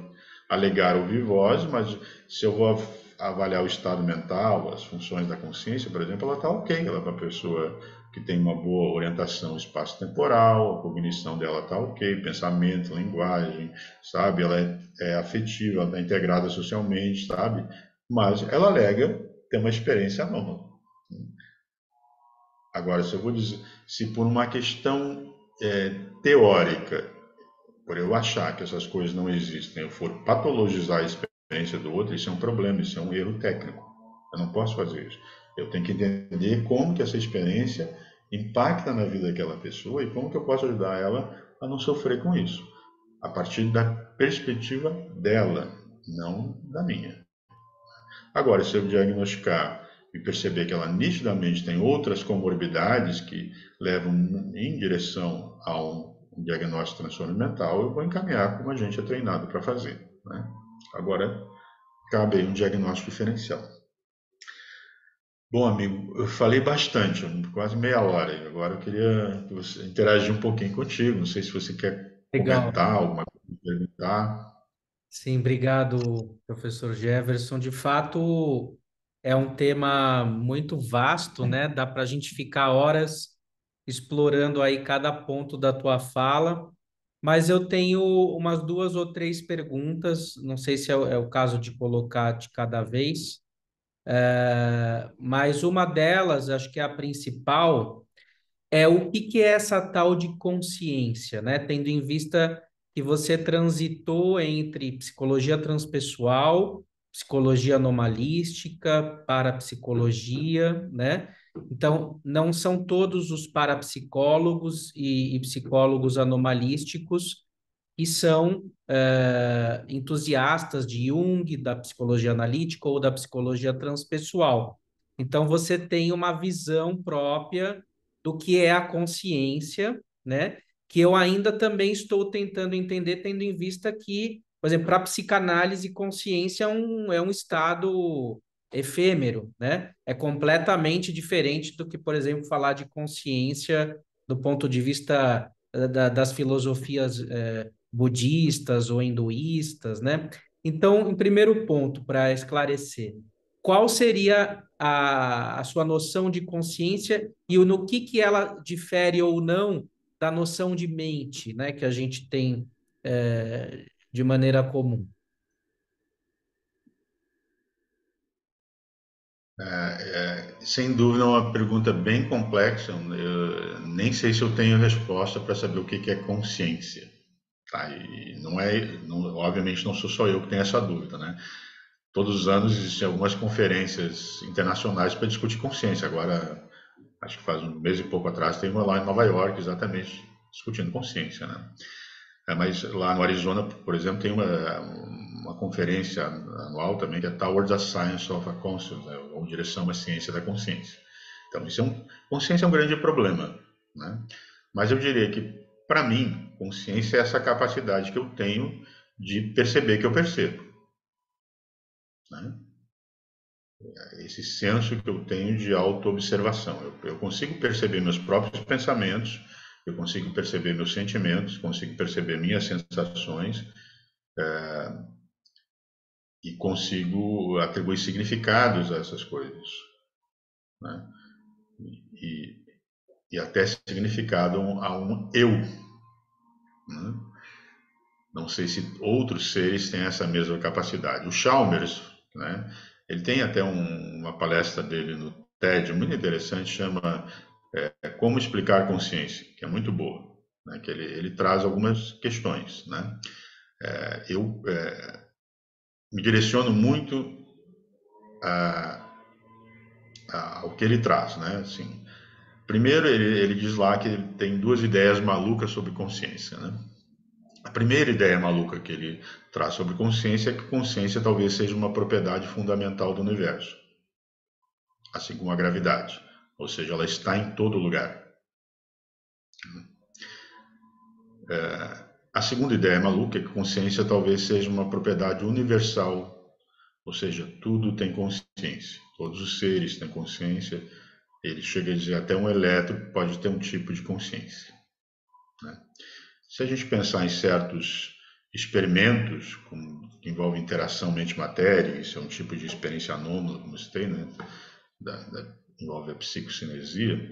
alegar ouvir voz, mas se eu vou avaliar o estado mental, as funções da consciência, por exemplo, ela está ok, ela é uma pessoa que tem uma boa orientação espaço-temporal, a cognição dela está ok, pensamento, linguagem, sabe? Ela é afetiva, ela está integrada socialmente, sabe? Mas ela alega ter uma experiência anômala. Agora, se eu vou dizer, se por uma questão teórica, por eu achar que essas coisas não existem, eu for patologizar a experiência do outro, isso é um problema, isso é um erro técnico. Eu não posso fazer isso. Eu tenho que entender como que essa experiência impacta na vida daquela pessoa e como que eu posso ajudar ela a não sofrer com isso, a partir da perspectiva dela, não da minha. Agora, se eu diagnosticar e perceber que ela nitidamente tem outras comorbidades que levam em direção a um diagnóstico de transtorno mental, eu vou encaminhar como a gente é treinado para fazer, né? Agora, cabe aí um diagnóstico diferencial. Bom, amigo, eu falei bastante, quase meia hora. Agora eu queria que você interagir um pouquinho contigo. Não sei se você quer Legal. comentar alguma coisa, perguntar. Sim, obrigado, professor Jefferson. De fato, é um tema muito vasto, né? Dá para a gente ficar horas explorando aí cada ponto da tua fala, mas eu tenho umas duas ou três perguntas, não sei se é o caso de colocar de cada vez, mas uma delas, acho que é a principal, é o que que é essa tal de consciência, né? Tendo em vista que você transitou entre psicologia transpessoal, psicologia anomalística, parapsicologia, né? Então, não são todos os parapsicólogos e psicólogos anomalísticos que são entusiastas de Jung, da psicologia analítica ou da psicologia transpessoal. Então, você tem uma visão própria do que é a consciência, né? Que eu ainda também estou tentando entender, tendo em vista que, por exemplo, para a psicanálise, consciência é um estado efêmero, né? É completamente diferente do que, por exemplo, falar de consciência do ponto de vista das filosofias budistas ou hinduístas, né? Então, em primeiro ponto, para esclarecer, qual seria a sua noção de consciência e no que ela difere ou não da noção de mente, né, que a gente tem de maneira comum? Sem dúvida, é uma pergunta bem complexa. Eu nem sei se eu tenho resposta para saber o que é consciência. Tá? E não é, não, obviamente, não sou só eu que tenho essa dúvida, né? Todos os anos existem algumas conferências internacionais para discutir consciência. Agora, acho que faz um mês e pouco atrás, tem uma lá em Nova York, exatamente discutindo consciência, né? Mas lá no Arizona, por exemplo, tem uma conferência anual também que é Towards a Science of a Conscience, né? Ou Direção à Ciência da Consciência. Então, consciência é um grande problema, né? Mas eu diria que, para mim, consciência é essa capacidade que eu tenho de perceber que eu percebo, né? Esse senso que eu tenho de autoobservação. Eu consigo perceber meus próprios pensamentos, eu consigo perceber meus sentimentos, consigo perceber minhas sensações e consigo atribuir significados a essas coisas, né? E, e até significado a um eu, né? Não sei se outros seres têm essa mesma capacidade. O Chalmers, né? Ele tem até uma palestra dele no TED muito interessante, chama Como Explicar Consciência, que é muito boa, né? Que ele traz algumas questões, né? Eu me direciono muito ao que ele traz, né? Assim, primeiro, ele diz lá que ele tem duas ideias malucas sobre consciência, né? A primeira ideia maluca que ele traz sobre consciência é que consciência talvez seja uma propriedade fundamental do universo, assim como a gravidade, ou seja, ela está em todo lugar. A segunda ideia maluca é que consciência talvez seja uma propriedade universal, ou seja, tudo tem consciência, todos os seres têm consciência. Ele chega a dizer até um elétron pode ter um tipo de consciência, né? Se a gente pensar em certos experimentos que envolvem interação mente-matéria, isso é um tipo de experiência anômala, como você tem, né? Envolve a psicocinesia,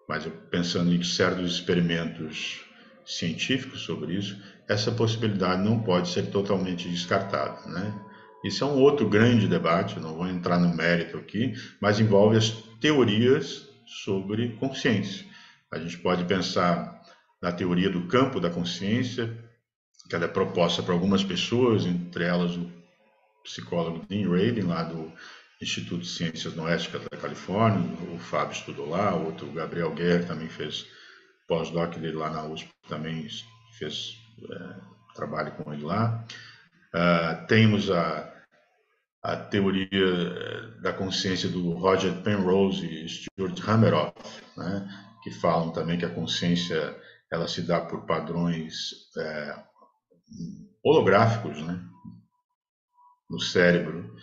mas pensando em certos experimentos científicos sobre isso, essa possibilidade não pode ser totalmente descartada, né? Isso é um outro grande debate, não vou entrar no mérito aqui, mas envolve as teorias sobre consciência. A gente pode pensar na teoria do campo da consciência, que ela é proposta por algumas pessoas, entre elas o psicólogo Dean Radin, lá do Instituto de Ciências Noéticas da Califórnia, o Fábio estudou lá, o outro, o Gabriel Guerra, também fez pós-doc dele lá na USP, também fez trabalho com ele lá. Temos a teoria da consciência do Roger Penrose e Stuart Hameroff, né, que falam também que a consciência ela se dá por padrões holográficos, né, no cérebro,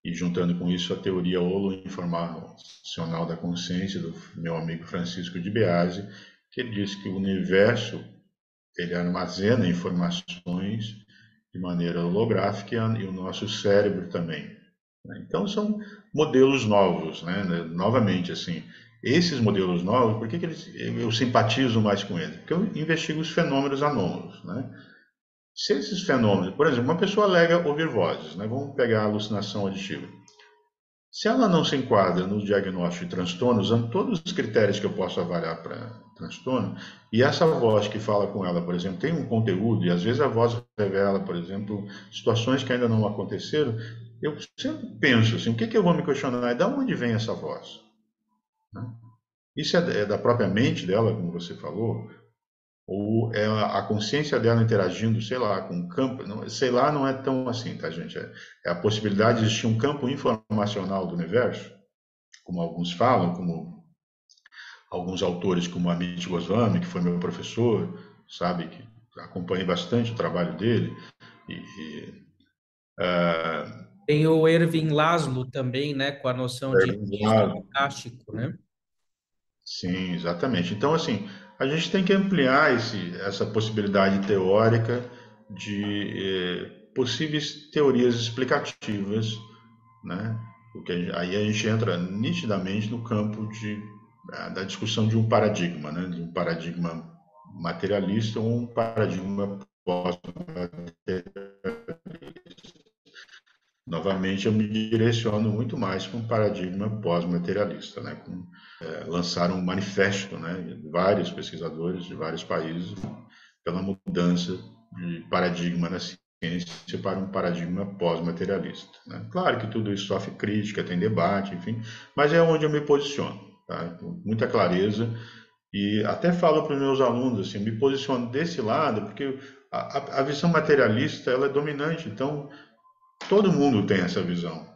e juntando com isso a teoria holoinformacional da consciência do meu amigo Francisco de Biasi, que ele diz que o universo ele armazena informações de maneira holográfica e o nosso cérebro também. Então são modelos novos, né? Novamente, assim, esses modelos novos, por que eu simpatizo mais com eles? Porque eu investigo os fenômenos anômalos, né? Se esses fenômenos, por exemplo, uma pessoa alega ouvir vozes, né? Vamos pegar a alucinação auditiva. Se ela não se enquadra no diagnóstico de transtorno, usando todos os critérios que eu posso avaliar para transtorno, e essa voz que fala com ela, por exemplo, tem um conteúdo, e às vezes a voz revela, por exemplo, situações que ainda não aconteceram, eu sempre penso assim, o que eu vou me questionar? De onde vem essa voz? Isso é da própria mente dela, como você falou? Ou é a consciência dela interagindo, sei lá, com um campo, não, sei lá, não é tão assim, tá, gente? É a possibilidade de existir um campo informacional do universo, como alguns falam, como alguns autores, como Amit Goswami, que foi meu professor, sabe, que acompanhei bastante o trabalho dele, e Tem o Erving Laszlo também, né, com a noção de registro acástico, né? sim, exatamente. Então, assim, a gente tem que ampliar essa possibilidade teórica de possíveis teorias explicativas, né? Porque aí a gente entra nitidamente no campo da discussão de um paradigma, né? De um paradigma materialista ou um paradigma pós-materialista. Novamente, eu me direciono muito mais para um paradigma pós-materialista, né? Lançaram um manifesto, né? Vários pesquisadores de vários países pela mudança de paradigma na ciência para um paradigma pós-materialista, né? Claro que tudo isso sofre crítica, tem debate, enfim, mas é onde eu me posiciono, tá? Com muita clareza, e até falo para os meus alunos assim, me posiciono desse lado porque a visão materialista ela é dominante, então todo mundo tem essa visão.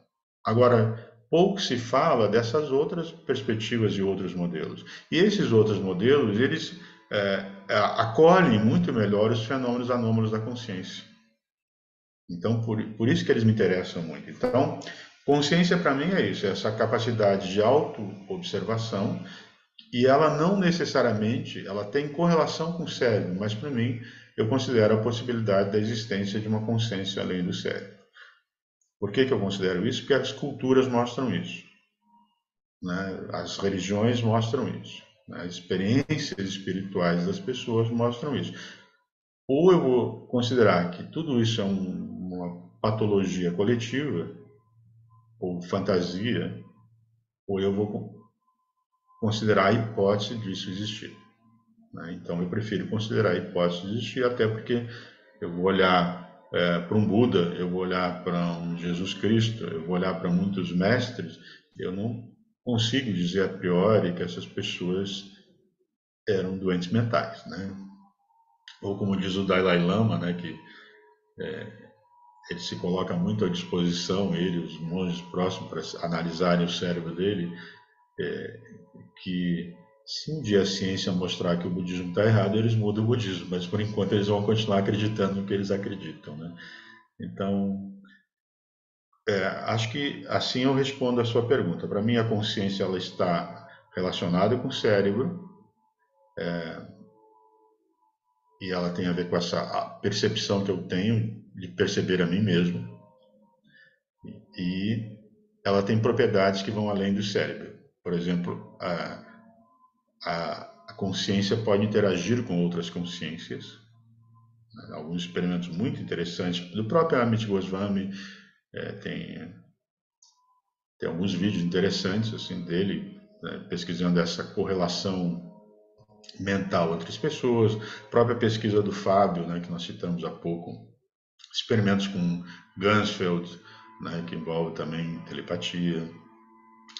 Agora, pouco se fala dessas outras perspectivas e outros modelos. E esses outros modelos, eles acolhem muito melhor os fenômenos anômalos da consciência. Então, por isso que eles me interessam muito. Então, consciência para mim é isso, é essa capacidade de auto-observação, e ela não necessariamente, ela tem correlação com o cérebro, mas para mim, eu considero a possibilidade da existência de uma consciência além do cérebro. Por que eu considero isso? Porque as culturas mostram isso, né? As religiões mostram isso, né? As experiências espirituais das pessoas mostram isso. Ou eu vou considerar que tudo isso é uma patologia coletiva, ou fantasia, ou eu vou considerar a hipótese disso existir, né? Então eu prefiro considerar a hipótese de existir, até porque eu vou olhar para um Buda, eu vou olhar para um Jesus Cristo, eu vou olhar para muitos mestres, eu não consigo dizer a priori que essas pessoas eram doentes mentais, né? Ou como diz o Dalai Lama, né, que ele se coloca muito à disposição, ele e os monges próximos, para analisarem o cérebro dele, que se um dia a ciência mostrar que o budismo está errado, eles mudam o budismo, mas por enquanto eles vão continuar acreditando no que eles acreditam, né? Então, acho que assim eu respondo a sua pergunta. Para mim, a consciência ela está relacionada com o cérebro e ela tem a ver com essa percepção que eu tenho de perceber a mim mesmo, e ela tem propriedades que vão além do cérebro. Por exemplo, a consciência pode interagir com outras consciências. Alguns experimentos muito interessantes do próprio Amit Goswami, tem alguns vídeos interessantes assim dele, né, pesquisando essa correlação mental entre as pessoas, a própria pesquisa do Fábio, né, que nós citamos há pouco, experimentos com Gansfeld, né, que envolve também telepatia.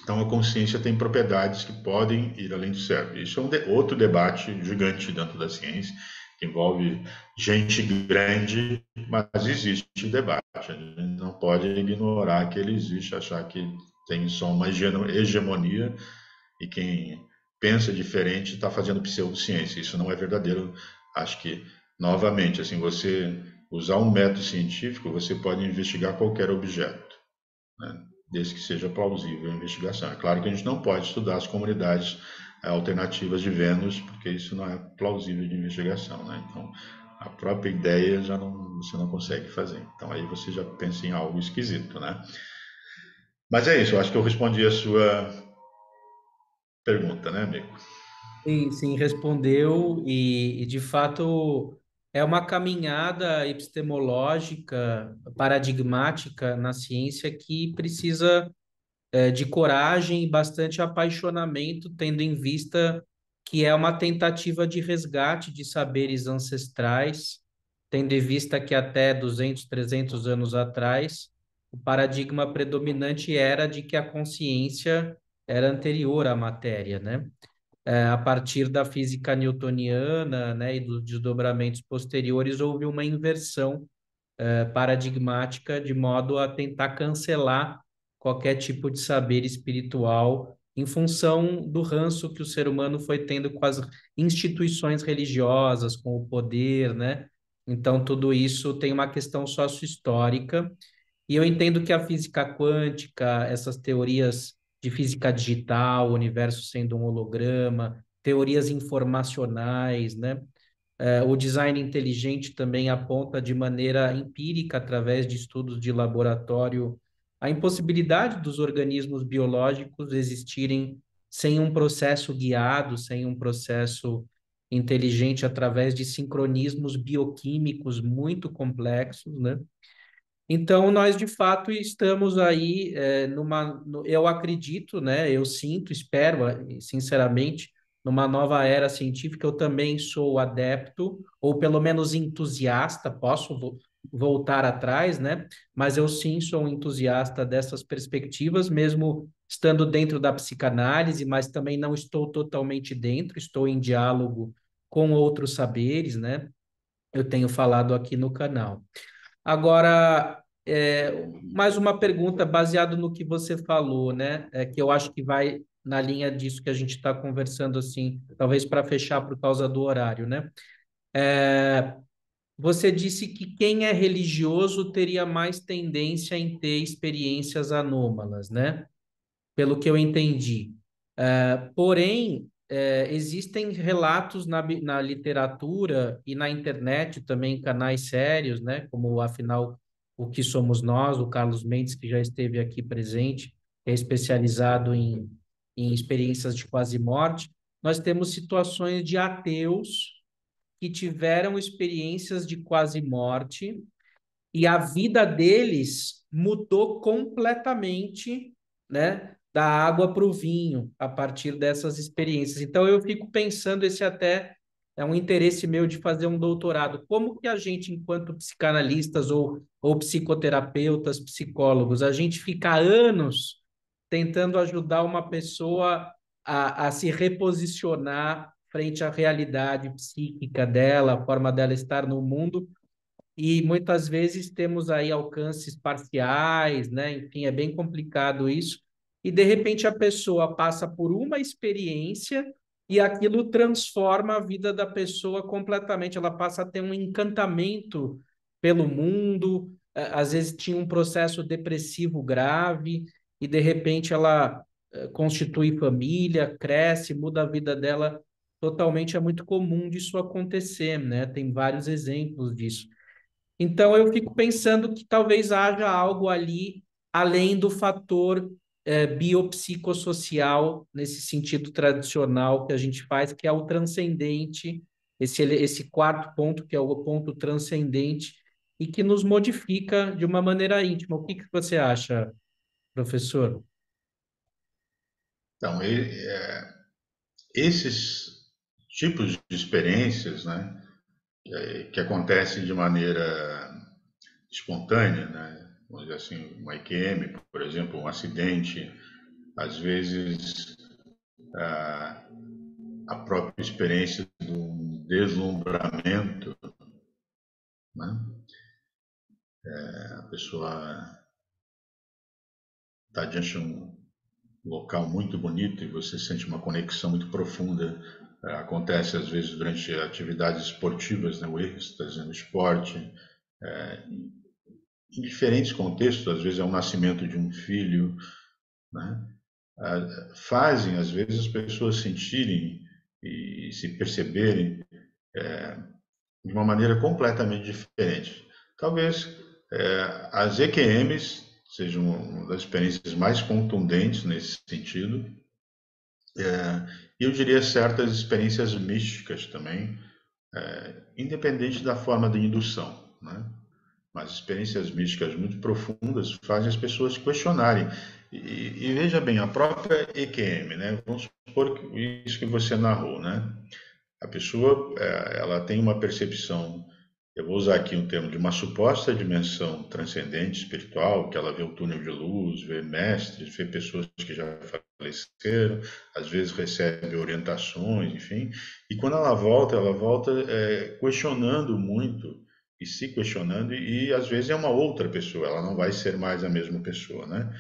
Então a consciência tem propriedades que podem ir além do cérebro. Isso é outro debate gigante dentro da ciência, que envolve gente grande, mas existe debate. A gente não pode ignorar que ele existe, achar que tem só uma hegemonia e quem pensa diferente está fazendo pseudociência. Isso não é verdadeiro. Acho que, novamente, assim, você usar um método científico, você pode investigar qualquer objeto, né? Desde que seja plausível a investigação. É claro que a gente não pode estudar as comunidades alternativas de Vênus, porque isso não é plausível de investigação, né? Então, a própria ideia já não, você não consegue fazer. Então, aí você já pensa em algo esquisito, né? Mas é isso, eu acho que eu respondi a sua pergunta, né, amigo? Sim, sim, respondeu, e de fato é uma caminhada epistemológica, paradigmática na ciência que precisa de coragem e bastante apaixonamento, tendo em vista que é uma tentativa de resgate de saberes ancestrais, tendo em vista que até 200, 300 anos atrás, o paradigma predominante era de que a consciência era anterior à matéria, né? A partir da física newtoniana, né, e dos desdobramentos posteriores, houve uma inversão paradigmática de modo a tentar cancelar qualquer tipo de saber espiritual em função do ranço que o ser humano foi tendo com as instituições religiosas, com o poder, né? Então, tudo isso tem uma questão sócio-histórica e eu entendo que a física quântica, essas teorias de física digital, o universo sendo um holograma, teorias informacionais, né? O design inteligente também aponta de maneira empírica, através de estudos de laboratório, a impossibilidade dos organismos biológicos existirem sem um processo guiado, sem um processo inteligente, através de sincronismos bioquímicos muito complexos, né? Então, nós de fato estamos aí eu acredito, né? Eu sinto, espero, sinceramente, numa nova era científica. Eu também sou adepto, ou pelo menos entusiasta, posso voltar atrás, né? Mas eu sim sou um entusiasta dessas perspectivas, mesmo estando dentro da psicanálise, mas também não estou totalmente dentro, estou em diálogo com outros saberes, né? Eu tenho falado aqui no canal. Agora, mais uma pergunta baseado no que você falou, né? Que eu acho que vai na linha disso que a gente está conversando, assim, talvez para fechar por causa do horário, né? Você disse que quem é religioso teria mais tendência em ter experiências anômalas, né? Pelo que eu entendi. Porém, existem relatos na literatura e na internet também, canais sérios, né? Como, afinal, o que somos nós, o Carlos Mendes, que já esteve aqui presente, é especializado em experiências de quase morte. Nós temos situações de ateus que tiveram experiências de quase morte e a vida deles mudou completamente, né, da água para o vinho a partir dessas experiências. Então eu fico pensando, esse até é um interesse meu de fazer um doutorado. Como que a gente, enquanto psicanalistas ou psicoterapeutas, psicólogos, a gente fica anos tentando ajudar uma pessoa a se reposicionar frente à realidade psíquica dela, a forma dela estar no mundo, e muitas vezes temos aí alcances parciais, né? Enfim, é bem complicado isso. E de repente a pessoa passa por uma experiência e aquilo transforma a vida da pessoa completamente. Ela passa a ter um encantamento pelo mundo, às vezes tinha um processo depressivo grave e de repente ela constitui família, cresce, muda a vida dela totalmente. É muito comum disso acontecer, né? Tem vários exemplos disso. Então, eu fico pensando que talvez haja algo ali além do fator biopsicossocial, nesse sentido tradicional que a gente faz, que é o transcendente, esse quarto ponto, que é o ponto transcendente, e que nos modifica de uma maneira íntima. O que que você acha, professor? Então, esses tipos de experiências, né, que acontecem de maneira espontânea, né, vamos dizer assim, uma IQM, por exemplo, um acidente, às vezes a própria experiência deslumbramento, né? A pessoa está diante de um local muito bonito e você sente uma conexão muito profunda. Acontece às vezes durante atividades esportivas, né? O êxtase no esporte, em diferentes contextos, às vezes é o nascimento de um filho, né? Fazem às vezes as pessoas sentirem e se perceberem de uma maneira completamente diferente. Talvez as EQMs sejam uma das experiências mais contundentes nesse sentido. E eu diria certas experiências místicas também, independente da forma de indução, né? Mas experiências místicas muito profundas fazem as pessoas questionarem. E veja bem, a própria EQM, né? Vamos supor que isso que você narrou, né? A pessoa, ela tem uma percepção, eu vou usar aqui um termo, de uma suposta dimensão transcendente, espiritual, que ela vê o túnel de luz, vê mestres, vê pessoas que já faleceram, às vezes recebe orientações, enfim. E quando ela volta questionando muito, e se questionando, e às vezes é uma outra pessoa, ela não vai ser mais a mesma pessoa, né?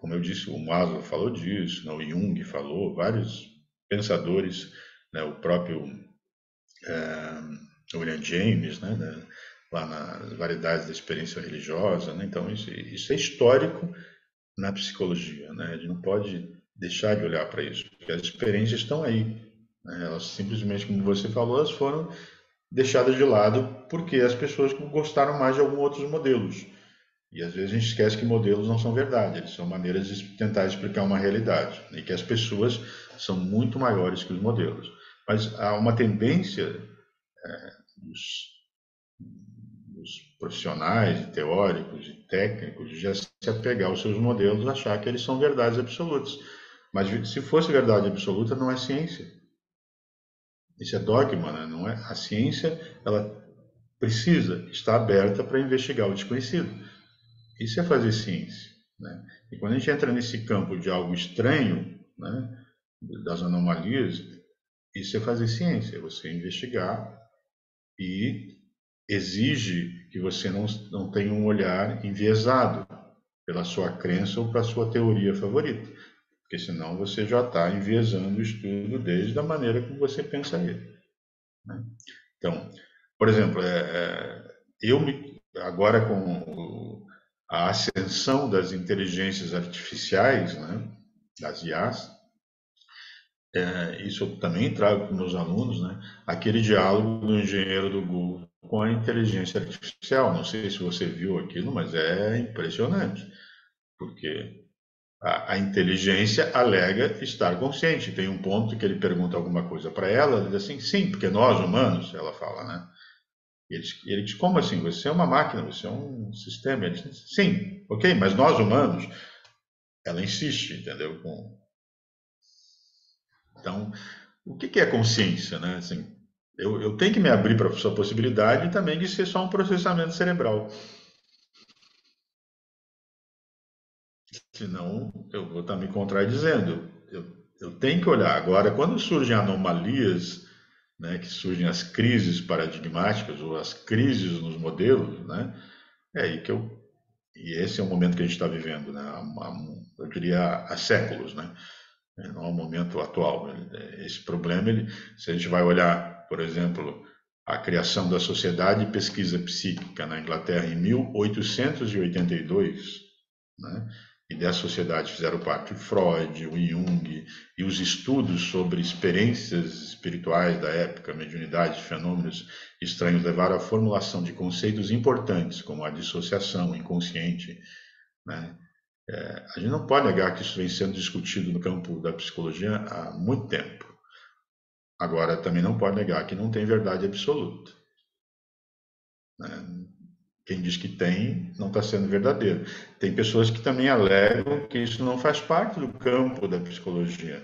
Como eu disse, o Maslow falou disso, né? O Jung falou, vários pensadores, né? O próprio William James, né? Lá nas variedades da experiência religiosa, né? Então isso é histórico na psicologia, né? A gente não pode deixar de olhar para isso, porque as experiências estão aí, né? Elas simplesmente, como você falou, elas foram deixadas de lado porque as pessoas gostaram mais de alguns outros modelos. E às vezes a gente esquece que modelos não são verdade, eles são maneiras de tentar explicar uma realidade, e que as pessoas são muito maiores que os modelos. Mas há uma tendência dos, dos profissionais, teóricos e técnicos de já se apegar aos seus modelos, achar que eles são verdades absolutas. Mas se fosse verdade absoluta, não é ciência. Isso é dogma, né? Não é? A ciência, ela precisa estar aberta para investigar o desconhecido. Isso é fazer ciência, né? E quando a gente entra nesse campo de algo estranho, né, das anomalias, isso é fazer ciência, é você investigar e exige que você não tenha um olhar enviesado pela sua crença ou para a sua teoria favorita, porque senão você já está enviesando o estudo desde a maneira como você pensa ele, né? Então, por exemplo, agora com a ascensão das inteligências artificiais, né, das IAs, isso eu também trago para os meus alunos, né, aquele diálogo do engenheiro do Google com a inteligência artificial. Não sei se você viu aquilo, mas é impressionante, porque a inteligência alega estar consciente. Tem um ponto que ele pergunta alguma coisa para ela, ela diz assim, sim, porque nós humanos, ela fala, né? Ele diz, como assim? Você é uma máquina, você é um sistema. Ele diz, sim, ok, mas nós humanos, ela insiste, entendeu? Então, o que é consciência, né? Assim, eu tenho que me abrir para a sua possibilidade também de ser só um processamento cerebral. Senão, eu vou estar me contradizendo. Eu tenho que olhar. Agora, quando surgem anomalias, né, que surgem as crises paradigmáticas ou as crises nos modelos, né, é aí que eu. E esse é o momento que a gente está vivendo, né, eu diria há séculos, né, não é o momento atual. Esse problema, se a gente vai olhar, por exemplo, a criação da Sociedade de Pesquisa Psíquica na Inglaterra em 1882, né? E dessa sociedade fizeram parte o Freud, o Jung, e os estudos sobre experiências espirituais da época, mediunidade, fenômenos estranhos, levaram à formulação de conceitos importantes, como a dissociação, o inconsciente, né? A gente não pode negar que isso vem sendo discutido no campo da psicologia há muito tempo. Agora, também não pode negar que não tem verdade absoluta, né? Quem diz que tem, não está sendo verdadeiro. Tem pessoas que também alegam que isso não faz parte do campo da psicologia.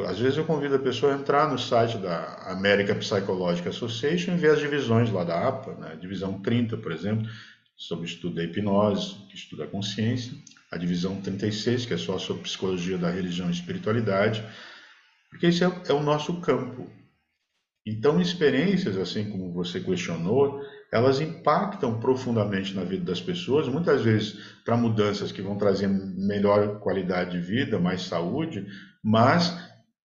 Às vezes eu convido a pessoa a entrar no site da American Psychological Association e ver as divisões lá da APA, né? Divisão 30, por exemplo, sobre o estudo da hipnose, que estuda a consciência. A divisão 36, que é só sobre psicologia da religião e espiritualidade. Porque isso é o nosso campo. Então, experiências, assim como você questionou, elas impactam profundamente na vida das pessoas, muitas vezes para mudanças que vão trazer melhor qualidade de vida, mais saúde, mas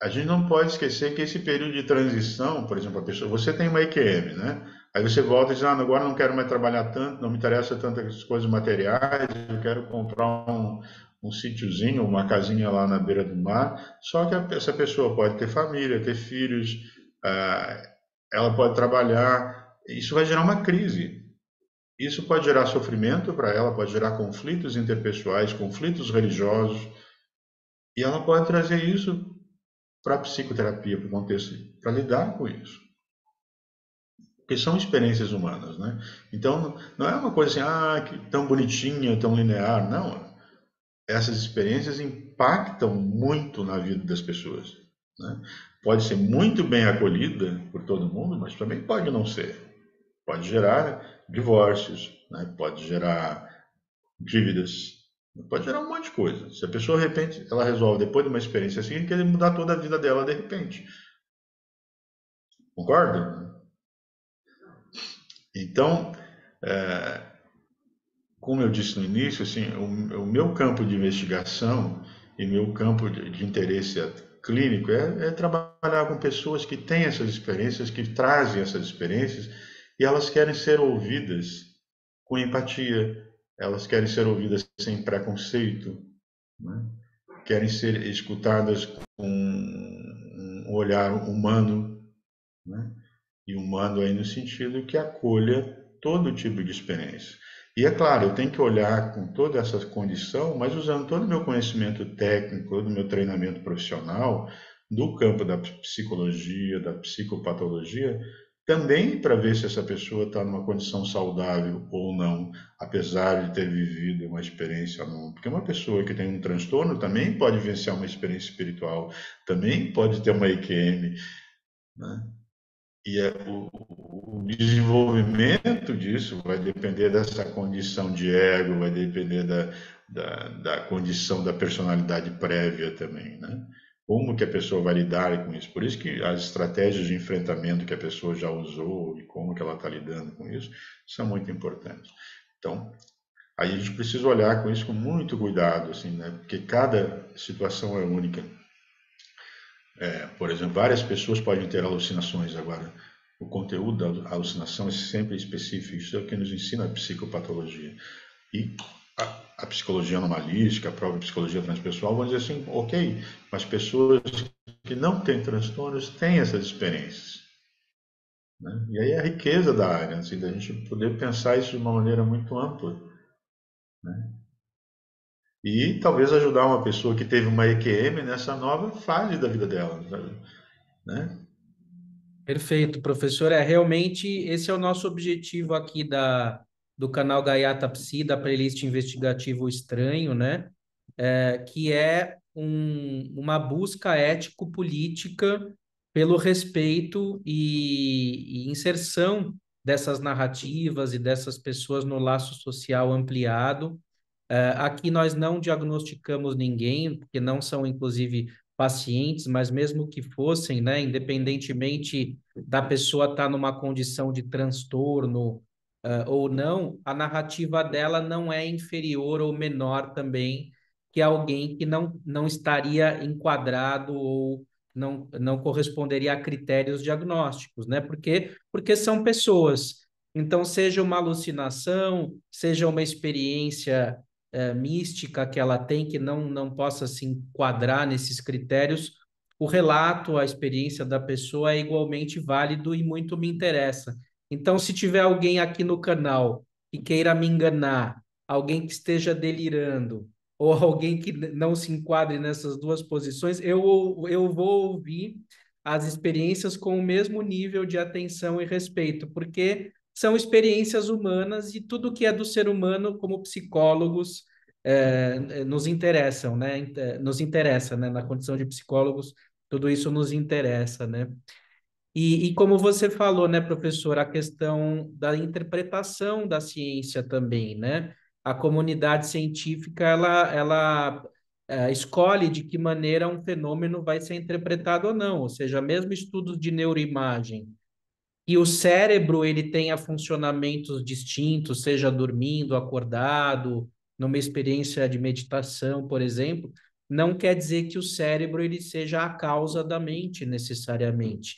a gente não pode esquecer que esse período de transição, por exemplo, a pessoa, você tem uma EQM, né? Aí você volta e diz, ah, agora não quero mais trabalhar tanto, não me interessa tantas coisas materiais, eu quero comprar um sítiozinho, uma casinha lá na beira do mar. Só que essa pessoa pode ter família, ter filhos, ah, ela pode trabalhar, isso vai gerar uma crise. Isso pode gerar sofrimento para ela, pode gerar conflitos interpessoais, conflitos religiosos, e ela pode trazer isso para a psicoterapia, para o contexto, para lidar com isso. Porque são experiências humanas, né? Então, não é uma coisa assim, tão bonitinha, tão linear. Não. Essas experiências impactam muito na vida das pessoas, né? Pode ser muito bem acolhida por todo mundo, mas também pode não ser. Pode gerar divórcios, né? Pode gerar dívidas, pode gerar um monte de coisa. Se a pessoa, de repente, ela resolve, depois de uma experiência assim, querer mudar toda a vida dela de repente. Concorda? Então, como eu disse no início, assim, o meu campo de investigação e meu campo de interesse clínico é trabalhar com pessoas que têm essas experiências, que trazem essas experiências, e elas querem ser ouvidas com empatia, elas querem ser ouvidas sem preconceito, né? Querem ser escutadas com um olhar humano, né? E humano aí no sentido que acolha todo tipo de experiência. E é claro, eu tenho que olhar com toda essa condição, mas usando todo o meu conhecimento técnico, todo o meu treinamento profissional do campo da psicologia, da psicopatologia, também para ver se essa pessoa está numa condição saudável ou não, apesar de ter vivido uma experiência ou não. Porque uma pessoa que tem um transtorno também pode vivenciar uma experiência espiritual, também pode ter uma EQM, né? E o desenvolvimento disso vai depender dessa condição de ego, vai depender da condição da personalidade prévia também, né? Como que a pessoa vai lidar com isso? Por isso que as estratégias de enfrentamento que a pessoa já usou e como que ela está lidando com isso são muito importantes. Então, aí a gente precisa olhar com isso com muito cuidado, assim, né? Porque cada situação é única. Por exemplo, várias pessoas podem ter alucinações agora. O conteúdo da alucinação é sempre específico. Isso é o que nos ensina a psicopatologia. E a psicologia anomalística, a própria psicologia transpessoal vão dizer assim, ok, mas pessoas que não têm transtornos têm essas experiências. Né? E aí é a riqueza da área, assim, da gente poder pensar isso de uma maneira muito ampla. Né? E talvez ajudar uma pessoa que teve uma EQM nessa nova fase da vida dela. Né? Perfeito, professor. Realmente esse é o nosso objetivo aqui do canal Gaiata Psi, da playlist Investigativo Estranho, né? Que é uma busca ético-política pelo respeito e inserção dessas narrativas e dessas pessoas no laço social ampliado. Aqui nós não diagnosticamos ninguém, porque não são, inclusive, pacientes, mas mesmo que fossem, né, independentemente da pessoa estar numa condição de transtorno, ou não, a narrativa dela não é inferior ou menor também que alguém que não estaria enquadrado ou não corresponderia a critérios diagnósticos, né? Porque são pessoas. Então, seja uma alucinação, seja uma experiência mística que ela tem, que não possa se enquadrar nesses critérios, o relato, a experiência da pessoa é igualmente válido e muito me interessa. Então, se tiver alguém aqui no canal que queira me enganar, alguém que esteja delirando, ou alguém que não se enquadre nessas duas posições, eu vou ouvir as experiências com o mesmo nível de atenção e respeito, porque são experiências humanas e tudo que é do ser humano, como psicólogos, nos interessam, né? Nos interessa, né? Na condição de psicólogos, tudo isso nos interessa, né? E como você falou, né, professor, a questão da interpretação da ciência também, né? A comunidade científica, ela escolhe de que maneira um fenômeno vai ser interpretado ou não. Ou seja, mesmo estudos de neuroimagem e o cérebro ele tenha funcionamentos distintos, seja dormindo, acordado, numa experiência de meditação, por exemplo, não quer dizer que o cérebro ele seja a causa da mente necessariamente.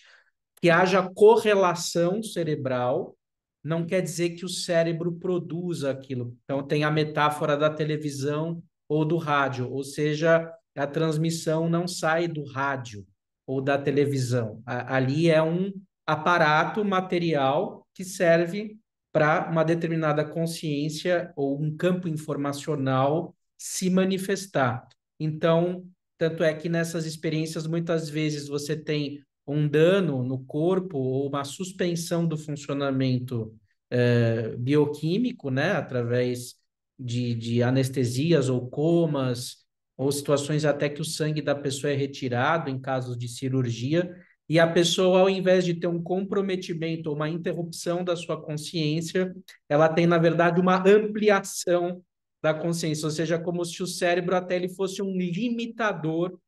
Que haja correlação cerebral não quer dizer que o cérebro produza aquilo. Então tem a metáfora da televisão ou do rádio, ou seja, a transmissão não sai do rádio ou da televisão. Ali é um aparato material que serve para uma determinada consciência ou um campo informacional se manifestar. Então, tanto é que nessas experiências, muitas vezes você tem um dano no corpo ou uma suspensão do funcionamento bioquímico, né, através de anestesias ou comas, ou situações até que o sangue da pessoa é retirado em casos de cirurgia, e a pessoa, ao invés de ter um comprometimento ou uma interrupção da sua consciência, ela tem, na verdade, uma ampliação da consciência, ou seja, como se o cérebro até ele fosse um limitador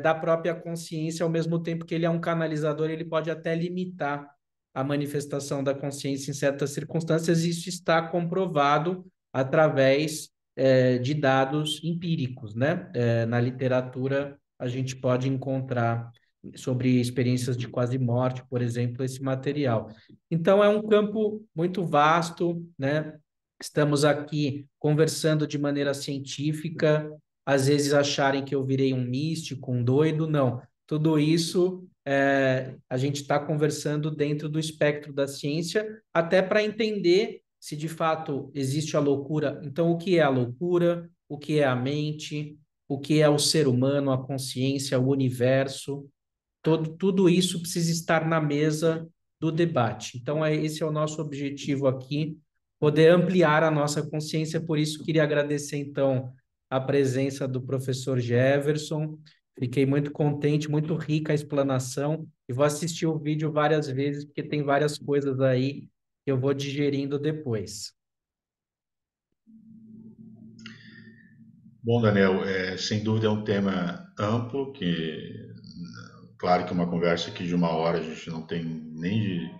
da própria consciência, ao mesmo tempo que ele é um canalizador, ele pode até limitar a manifestação da consciência em certas circunstâncias, e isso está comprovado através de dados empíricos, né? Na literatura, a gente pode encontrar sobre experiências de quase morte, por exemplo, esse material. Então, é um campo muito vasto, né? Estamos aqui conversando de maneira científica, às vezes acharem que eu virei um místico, um doido, não. Tudo isso a gente está conversando dentro do espectro da ciência, até para entender se de fato existe a loucura. Então, o que é a loucura? O que é a mente? O que é o ser humano, a consciência, o universo? Tudo isso precisa estar na mesa do debate. Então, esse é o nosso objetivo aqui, poder ampliar a nossa consciência. Por isso, queria agradecer, então, a presença do professor Jefferson. Fiquei muito contente, muito rica a explanação, e vou assistir o vídeo várias vezes, porque tem várias coisas aí que eu vou digerindo depois. Bom, Daniel, sem dúvida é um tema amplo, que, claro que uma conversa que de uma hora a gente não tem nem de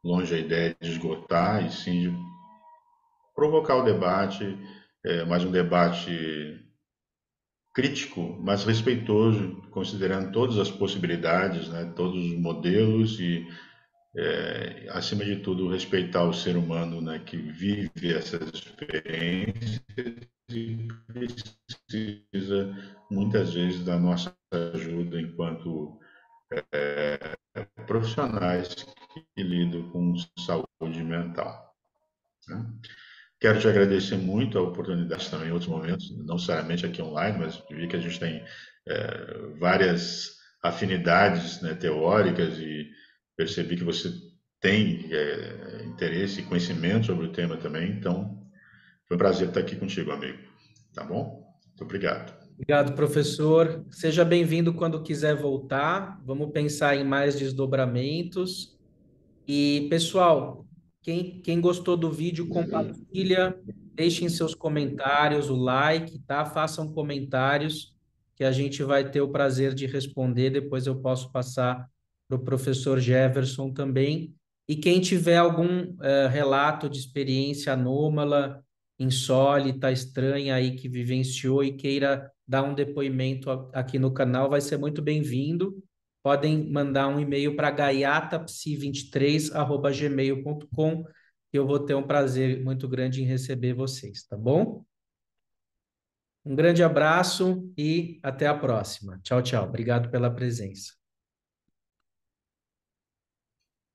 longe a ideia de esgotar, e sim de provocar o debate, mas um debate crítico, mas respeitoso, considerando todas as possibilidades, né, todos os modelos e, acima de tudo, respeitar o ser humano, né, que vive essas experiências e precisa, muitas vezes, da nossa ajuda enquanto profissionais que lidam com saúde mental, né? Quero te agradecer muito a oportunidade também em outros momentos, não necessariamente aqui online, mas vi que a gente tem várias afinidades, né, teóricas, e percebi que você tem interesse e conhecimento sobre o tema também. Então, foi um prazer estar aqui contigo, amigo. Tá bom? Muito obrigado. Obrigado, professor. Seja bem-vindo quando quiser voltar. Vamos pensar em mais desdobramentos. E, pessoal, quem gostou do vídeo, compartilha, deixem seus comentários, o like, tá? Façam comentários que a gente vai ter o prazer de responder. Depois eu posso passar para o professor Jefferson também. E quem tiver algum relato de experiência anômala, insólita, estranha aí que vivenciou e queira dar um depoimento aqui no canal, vai ser muito bem-vindo. Podem mandar um e-mail para gaiatapsi23@gmail.com, que eu vou ter um prazer muito grande em receber vocês, tá bom? Um grande abraço e até a próxima. Tchau, tchau. Obrigado pela presença.